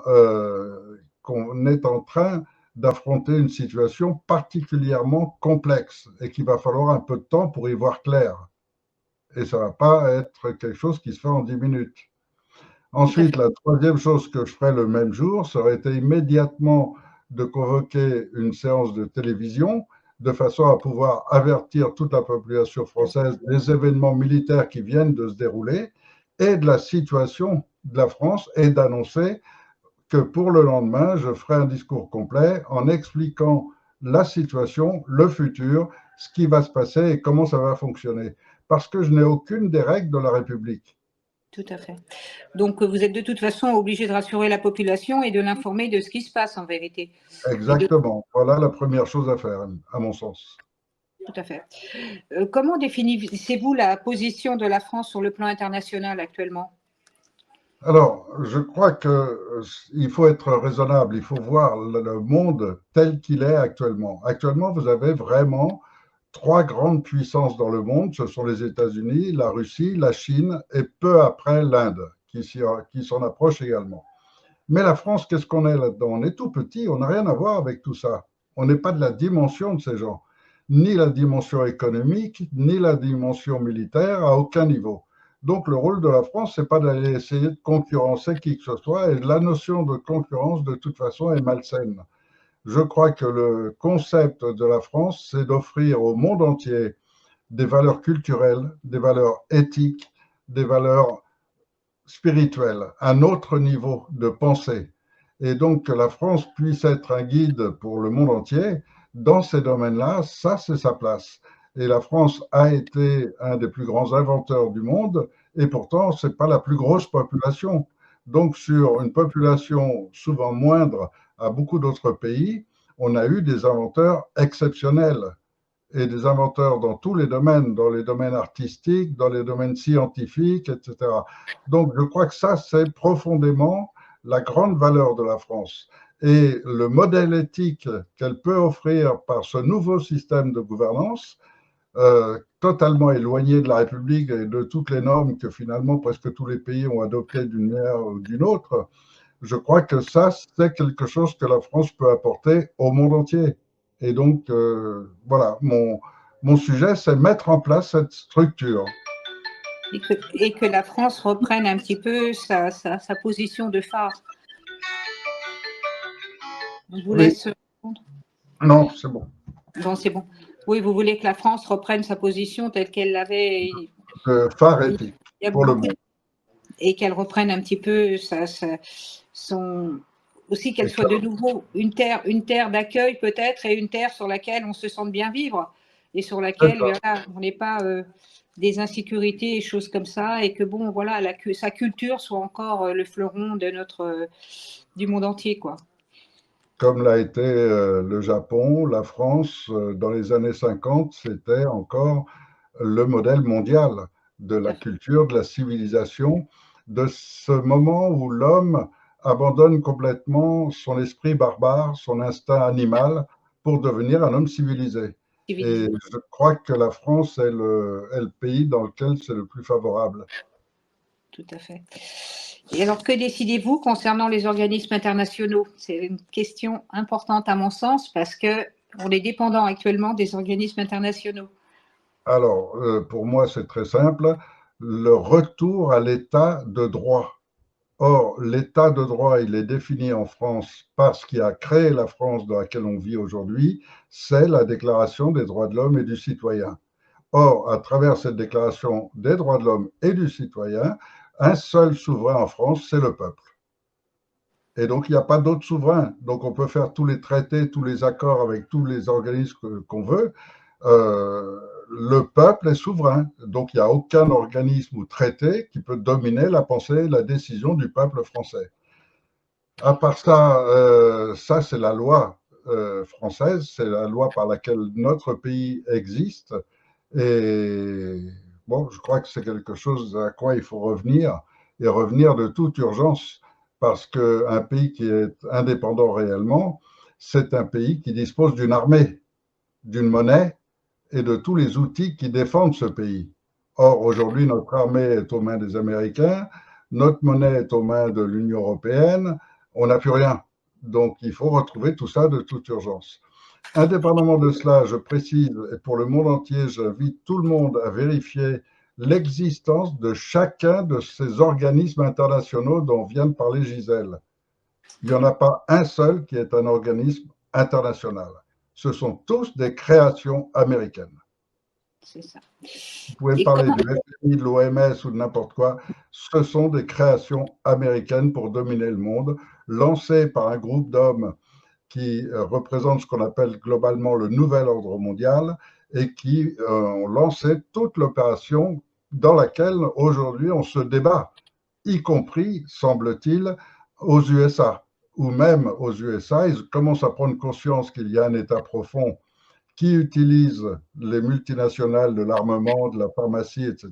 qu'on est en train d'affronter une situation particulièrement complexe et qu'il va falloir un peu de temps pour y voir clair. Et ça ne va pas être quelque chose qui se fait en 10 minutes. Ensuite, la troisième chose que je ferais le même jour, ça aurait été immédiatement de convoquer une séance de télévision de façon à pouvoir avertir toute la population française des événements militaires qui viennent de se dérouler et de la situation de la France et d'annoncer que pour le lendemain, je ferai un discours complet en expliquant la situation, le futur, ce qui va se passer et comment ça va fonctionner. Parce que je n'ai aucune des règles de la République. Tout à fait. Donc, vous êtes de toute façon obligé de rassurer la population et de l'informer de ce qui se passe en vérité. Exactement. Voilà la première chose à faire, à mon sens. Tout à fait. Comment définissez-vous la position de la France sur le plan international actuellement? Alors, je crois qu'il faut être raisonnable, il faut voir le monde tel qu'il est actuellement. Actuellement, vous avez vraiment trois grandes puissances dans le monde, ce sont les États-Unis, la Russie, la Chine et peu après l'Inde, qui s'en approche également. Mais la France, qu'est-ce qu'on est là-dedans? On est tout petit, on n'a rien à voir avec tout ça. On n'est pas de la dimension de ces gens, ni la dimension économique, ni la dimension militaire, à aucun niveau. Donc le rôle de la France, c'est pas d'aller essayer de concurrencer qui que ce soit, et la notion de concurrence, de toute façon, est malsaine. Je crois que le concept de la France, c'est d'offrir au monde entier des valeurs culturelles, des valeurs éthiques, des valeurs spirituelles, un autre niveau de pensée. Et donc que la France puisse être un guide pour le monde entier, dans ces domaines-là, ça c'est sa place. Et la France a été un des plus grands inventeurs du monde, et pourtant, ce n'est pas la plus grosse population. Donc sur une population souvent moindre à beaucoup d'autres pays, on a eu des inventeurs exceptionnels et des inventeurs dans tous les domaines artistiques, dans les domaines scientifiques, etc. Donc je crois que ça, c'est profondément la grande valeur de la France. Et le modèle éthique qu'elle peut offrir par ce nouveau système de gouvernance, totalement éloigné de la République et de toutes les normes que finalement presque tous les pays ont adoptées d'une manière ou d'une autre, je crois que ça, c'est quelque chose que la France peut apporter au monde entier. Et donc, voilà, mon sujet, c'est mettre en place cette structure. Et que la France reprenne un petit peu sa position de phare. Je vous laisse répondre. Non, c'est bon. Bon, c'est bon. Oui, vous voulez que la France reprenne sa position telle qu'elle l'avait. Phare éthique pour le monde. Et qu'elle reprenne un petit peu aussi qu'elle soit de nouveau une terre d'accueil peut-être et une terre sur laquelle on se sente bien vivre et sur laquelle voilà, on n'est pas des insécurités et choses comme ça et que bon voilà sa culture soit encore le fleuron de du monde entier quoi. Comme l'a été le Japon, la France, dans les années 50, c'était encore le modèle mondial de la culture, de la civilisation, de ce moment où l'homme abandonne complètement son esprit barbare, son instinct animal, pour devenir un homme civilisé. Et je crois que la France est le pays dans lequel c'est le plus favorable. Tout à fait. Et alors, que décidez-vous concernant les organismes internationaux? C'est une question importante à mon sens parce qu'on est dépendant actuellement des organismes internationaux. Alors, pour moi, c'est très simple. le retour à l'état de droit. Or, l'état de droit, il est défini en France par ce qui a créé la France dans laquelle on vit aujourd'hui, c'est la Déclaration des droits de l'homme et du citoyen. Or, à travers cette Déclaration des droits de l'homme et du citoyen, un seul souverain en France, c'est le peuple. Et donc, il n'y a pas d'autre souverain. Donc, on peut faire tous les traités, tous les accords avec tous les organismes qu'on veut. Le peuple est souverain. Donc, il n'y a aucun organisme ou traité qui peut dominer la pensée et la décision du peuple français. À part ça, ça c'est la loi française, c'est la loi par laquelle notre pays existe. Et bon, je crois que c'est quelque chose à quoi il faut revenir, et revenir de toute urgence, parce qu'un pays qui est indépendant réellement, c'est un pays qui dispose d'une armée, d'une monnaie et de tous les outils qui défendent ce pays. Or, aujourd'hui, notre armée est aux mains des Américains, notre monnaie est aux mains de l'Union européenne, on n'a plus rien. Donc, il faut retrouver tout ça de toute urgence. Indépendamment de cela, je précise, et pour le monde entier, j'invite tout le monde à vérifier l'existence de chacun de ces organismes internationaux dont vient de parler Gisèle. Il n'y en a pas un seul qui est un organisme international. Ce sont tous des créations américaines. C'est ça. Vous pouvez me parler du FMI, de l'OMS ou de n'importe quoi. Ce sont des créations américaines pour dominer le monde, lancées par un groupe d'hommes qui représentent ce qu'on appelle globalement le nouvel ordre mondial et qui ont lancé toute l'opération dans laquelle aujourd'hui on se débat, y compris, semble-t-il, aux USA, ou même aux USA, ils commencent à prendre conscience qu'il y a un État profond qui utilise les multinationales de l'armement, de la pharmacie, etc.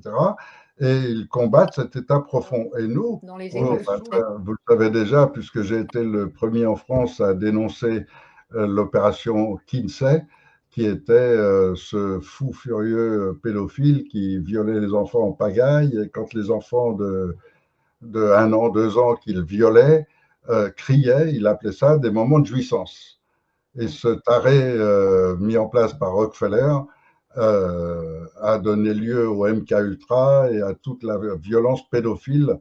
Et ils combattent cet État profond. Et nous, vous le savez déjà, puisque j'ai été le premier en France à dénoncer l'opération Kinsey, qui était ce fou furieux pédophile qui violait les enfants en pagaille. Et quand les enfants de 1 an, 2 ans qu'il violait criaient, il appelait ça des moments de jouissance. Et ce taré mis en place par Rockefeller a donné lieu au MK Ultra et à toute la violence pédophile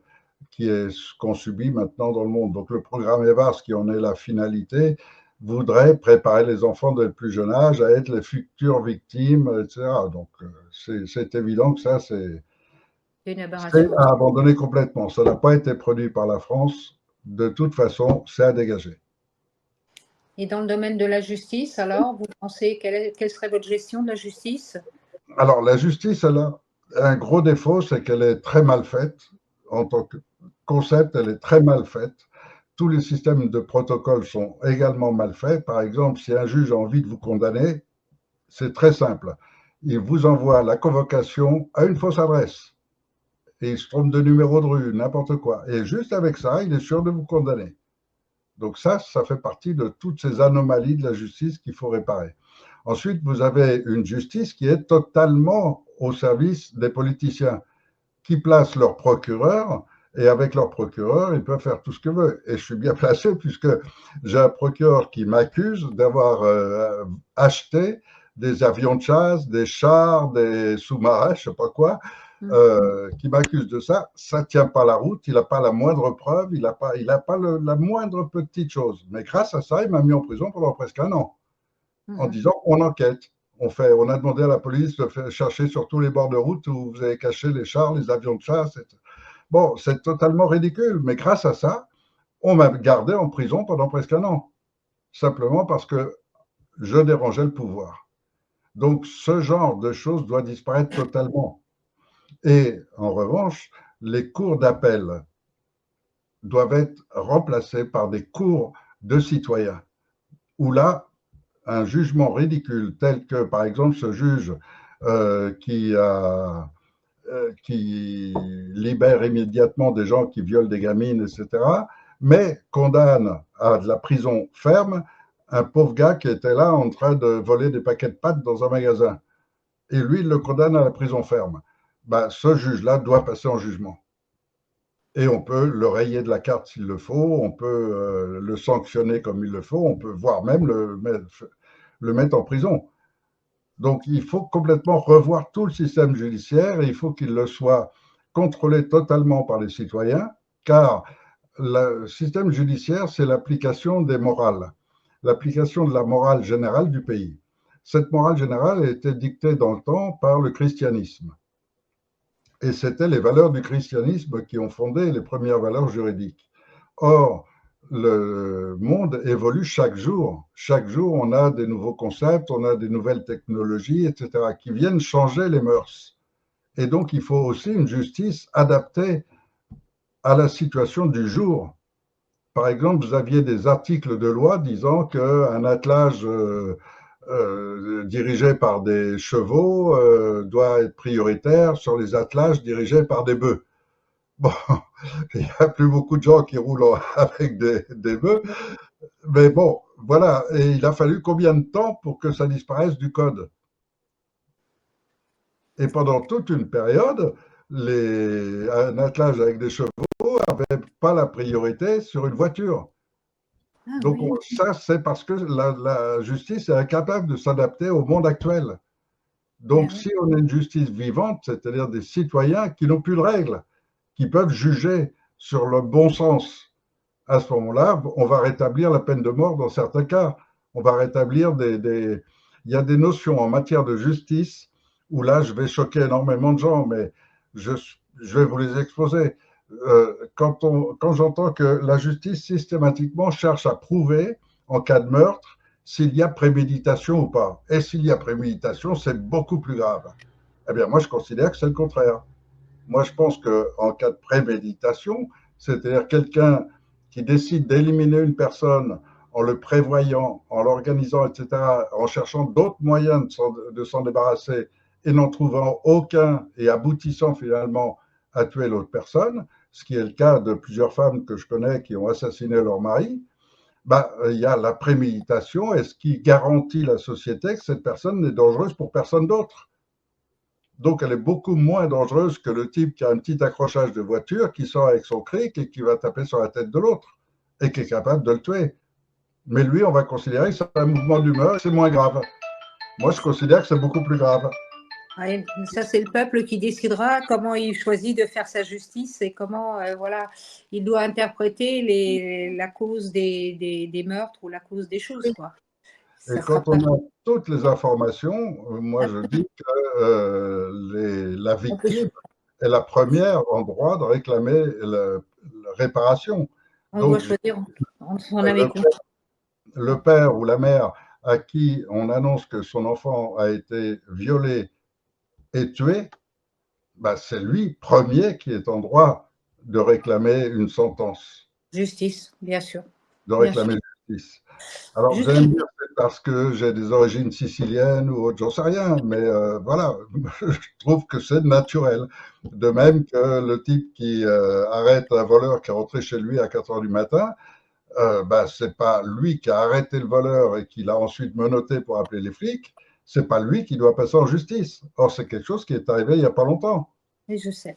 qu'on subit maintenant dans le monde. Donc le programme EVARS, qui en est la finalité, voudrait préparer les enfants dès le plus jeune âge à être les futures victimes, etc. Donc c'est évident que ça, c'est à abandonner complètement. Ça n'a pas été produit par la France. De toute façon, c'est à dégager. Et dans le domaine de la justice, alors, vous pensez quelle serait votre gestion de la justice? Alors, la justice, elle a un gros défaut, c'est qu'elle est très mal faite. En tant que concept, elle est très mal faite. Tous les systèmes de protocole sont également mal faits. Par exemple, si un juge a envie de vous condamner, c'est très simple. Il vous envoie la convocation à une fausse adresse. Et il se trompe de numéro de rue, n'importe quoi. Et juste avec ça, il est sûr de vous condamner. Donc ça fait partie de toutes ces anomalies de la justice qu'il faut réparer. Ensuite, vous avez une justice qui est totalement au service des politiciens, qui placent leurs procureurs, et avec leurs procureurs, ils peuvent faire tout ce qu'ils veulent. Et je suis bien placé puisque j'ai un procureur qui m'accuse d'avoir acheté des avions de chasse, des chars, des sous-marins, je ne sais pas quoi, qui m'accuse de ça. Ça ne tient pas la route, il n'a pas la moindre preuve, il n'a pas la moindre petite chose. Mais grâce à ça, il m'a mis en prison pendant presque 1 an, en disant on enquête. On a demandé à la police de chercher sur tous les bords de route où vous avez caché les chars, les avions de chasse, etc. Bon, c'est totalement ridicule, mais grâce à ça, on m'a gardé en prison pendant presque 1 an, simplement parce que je dérangeais le pouvoir. Donc, ce genre de choses doit disparaître totalement. Et en revanche, les cours d'appel doivent être remplacés par des cours de citoyens, où là, un jugement ridicule tel que, par exemple, ce juge qui libère immédiatement des gens qui violent des gamines, etc., mais condamne à de la prison ferme un pauvre gars qui était là en train de voler des paquets de pâtes dans un magasin. Et lui, il le condamne à la prison ferme. Ben, ce juge-là doit passer en jugement. Et on peut le rayer de la carte s'il le faut, on peut le sanctionner comme il le faut, on peut voire même le mettre en prison. Donc, il faut complètement revoir tout le système judiciaire et il faut qu'il le soit contrôlé totalement par les citoyens, car le système judiciaire, c'est l'application des morales, l'application de la morale générale du pays. Cette morale générale a été dictée dans le temps par le christianisme. Et c'était les valeurs du christianisme qui ont fondé les premières valeurs juridiques. Or, le monde évolue chaque jour. Chaque jour, on a des nouveaux concepts, on a des nouvelles technologies, etc., qui viennent changer les mœurs. Et donc, il faut aussi une justice adaptée à la situation du jour. Par exemple, vous aviez des articles de loi disant qu'un attelage dirigé par des chevaux doit être prioritaire sur les attelages dirigés par des bœufs. Bon, il n'y a plus beaucoup de gens qui roulent avec des bœufs, mais bon, voilà. Et il a fallu combien de temps pour que ça disparaisse du code? Et pendant toute une période, un attelage avec des chevaux n'avait pas la priorité sur une voiture. Donc, ça, c'est parce que la justice est incapable de s'adapter au monde actuel. Donc, si on a une justice vivante, c'est-à-dire des citoyens qui n'ont plus de règles, qui peuvent juger sur le bon sens, à ce moment-là, on va rétablir la peine de mort dans certains cas. On va rétablir Il y a des notions en matière de justice où là, je vais choquer énormément de gens, mais je vais vous les exposer. Quand j'entends que la justice systématiquement cherche à prouver, en cas de meurtre, s'il y a préméditation ou pas. Et s'il y a préméditation, c'est beaucoup plus grave. Eh bien, moi, je considère que c'est le contraire. Moi, je pense qu'en cas de préméditation, c'est-à-dire quelqu'un qui décide d'éliminer une personne en le prévoyant, en l'organisant, etc., en cherchant d'autres moyens de s'en débarrasser et n'en trouvant aucun et aboutissant finalement à tuer l'autre personne, ce qui est le cas de plusieurs femmes que je connais qui ont assassiné leur mari, il y a la préméditation et ce qui garantit la société que cette personne n'est dangereuse pour personne d'autre. Donc, elle est beaucoup moins dangereuse que le type qui a un petit accrochage de voiture, qui sort avec son cric et qui va taper sur la tête de l'autre et qui est capable de le tuer. Mais lui, on va considérer que c'est un mouvement d'humeur et c'est moins grave. Moi, je considère que c'est beaucoup plus grave. Ouais, ça, c'est le peuple qui décidera comment il choisit de faire sa justice et comment voilà, il doit interpréter la cause des meurtres ou la cause des choses, quoi. Et quand on a toutes les informations, moi je dis que la victime est la première en droit de réclamer la réparation. On doit choisir son ami. Le père ou la mère à qui on annonce que son enfant a été violé et tué, c'est lui premier qui est en droit de réclamer une sentence. Justice, bien sûr. De réclamer justice. Alors, vous allez me dire, c'est parce que j'ai des origines siciliennes ou autre, j'en sais rien, mais voilà, je trouve que c'est naturel. De même que le type qui arrête un voleur qui est rentré chez lui à 4 heures du matin, c'est pas lui qui a arrêté le voleur et qui l'a ensuite menotté pour appeler les flics, c'est pas lui qui doit passer en justice. Or, c'est quelque chose qui est arrivé il n'y a pas longtemps. Oui, je sais.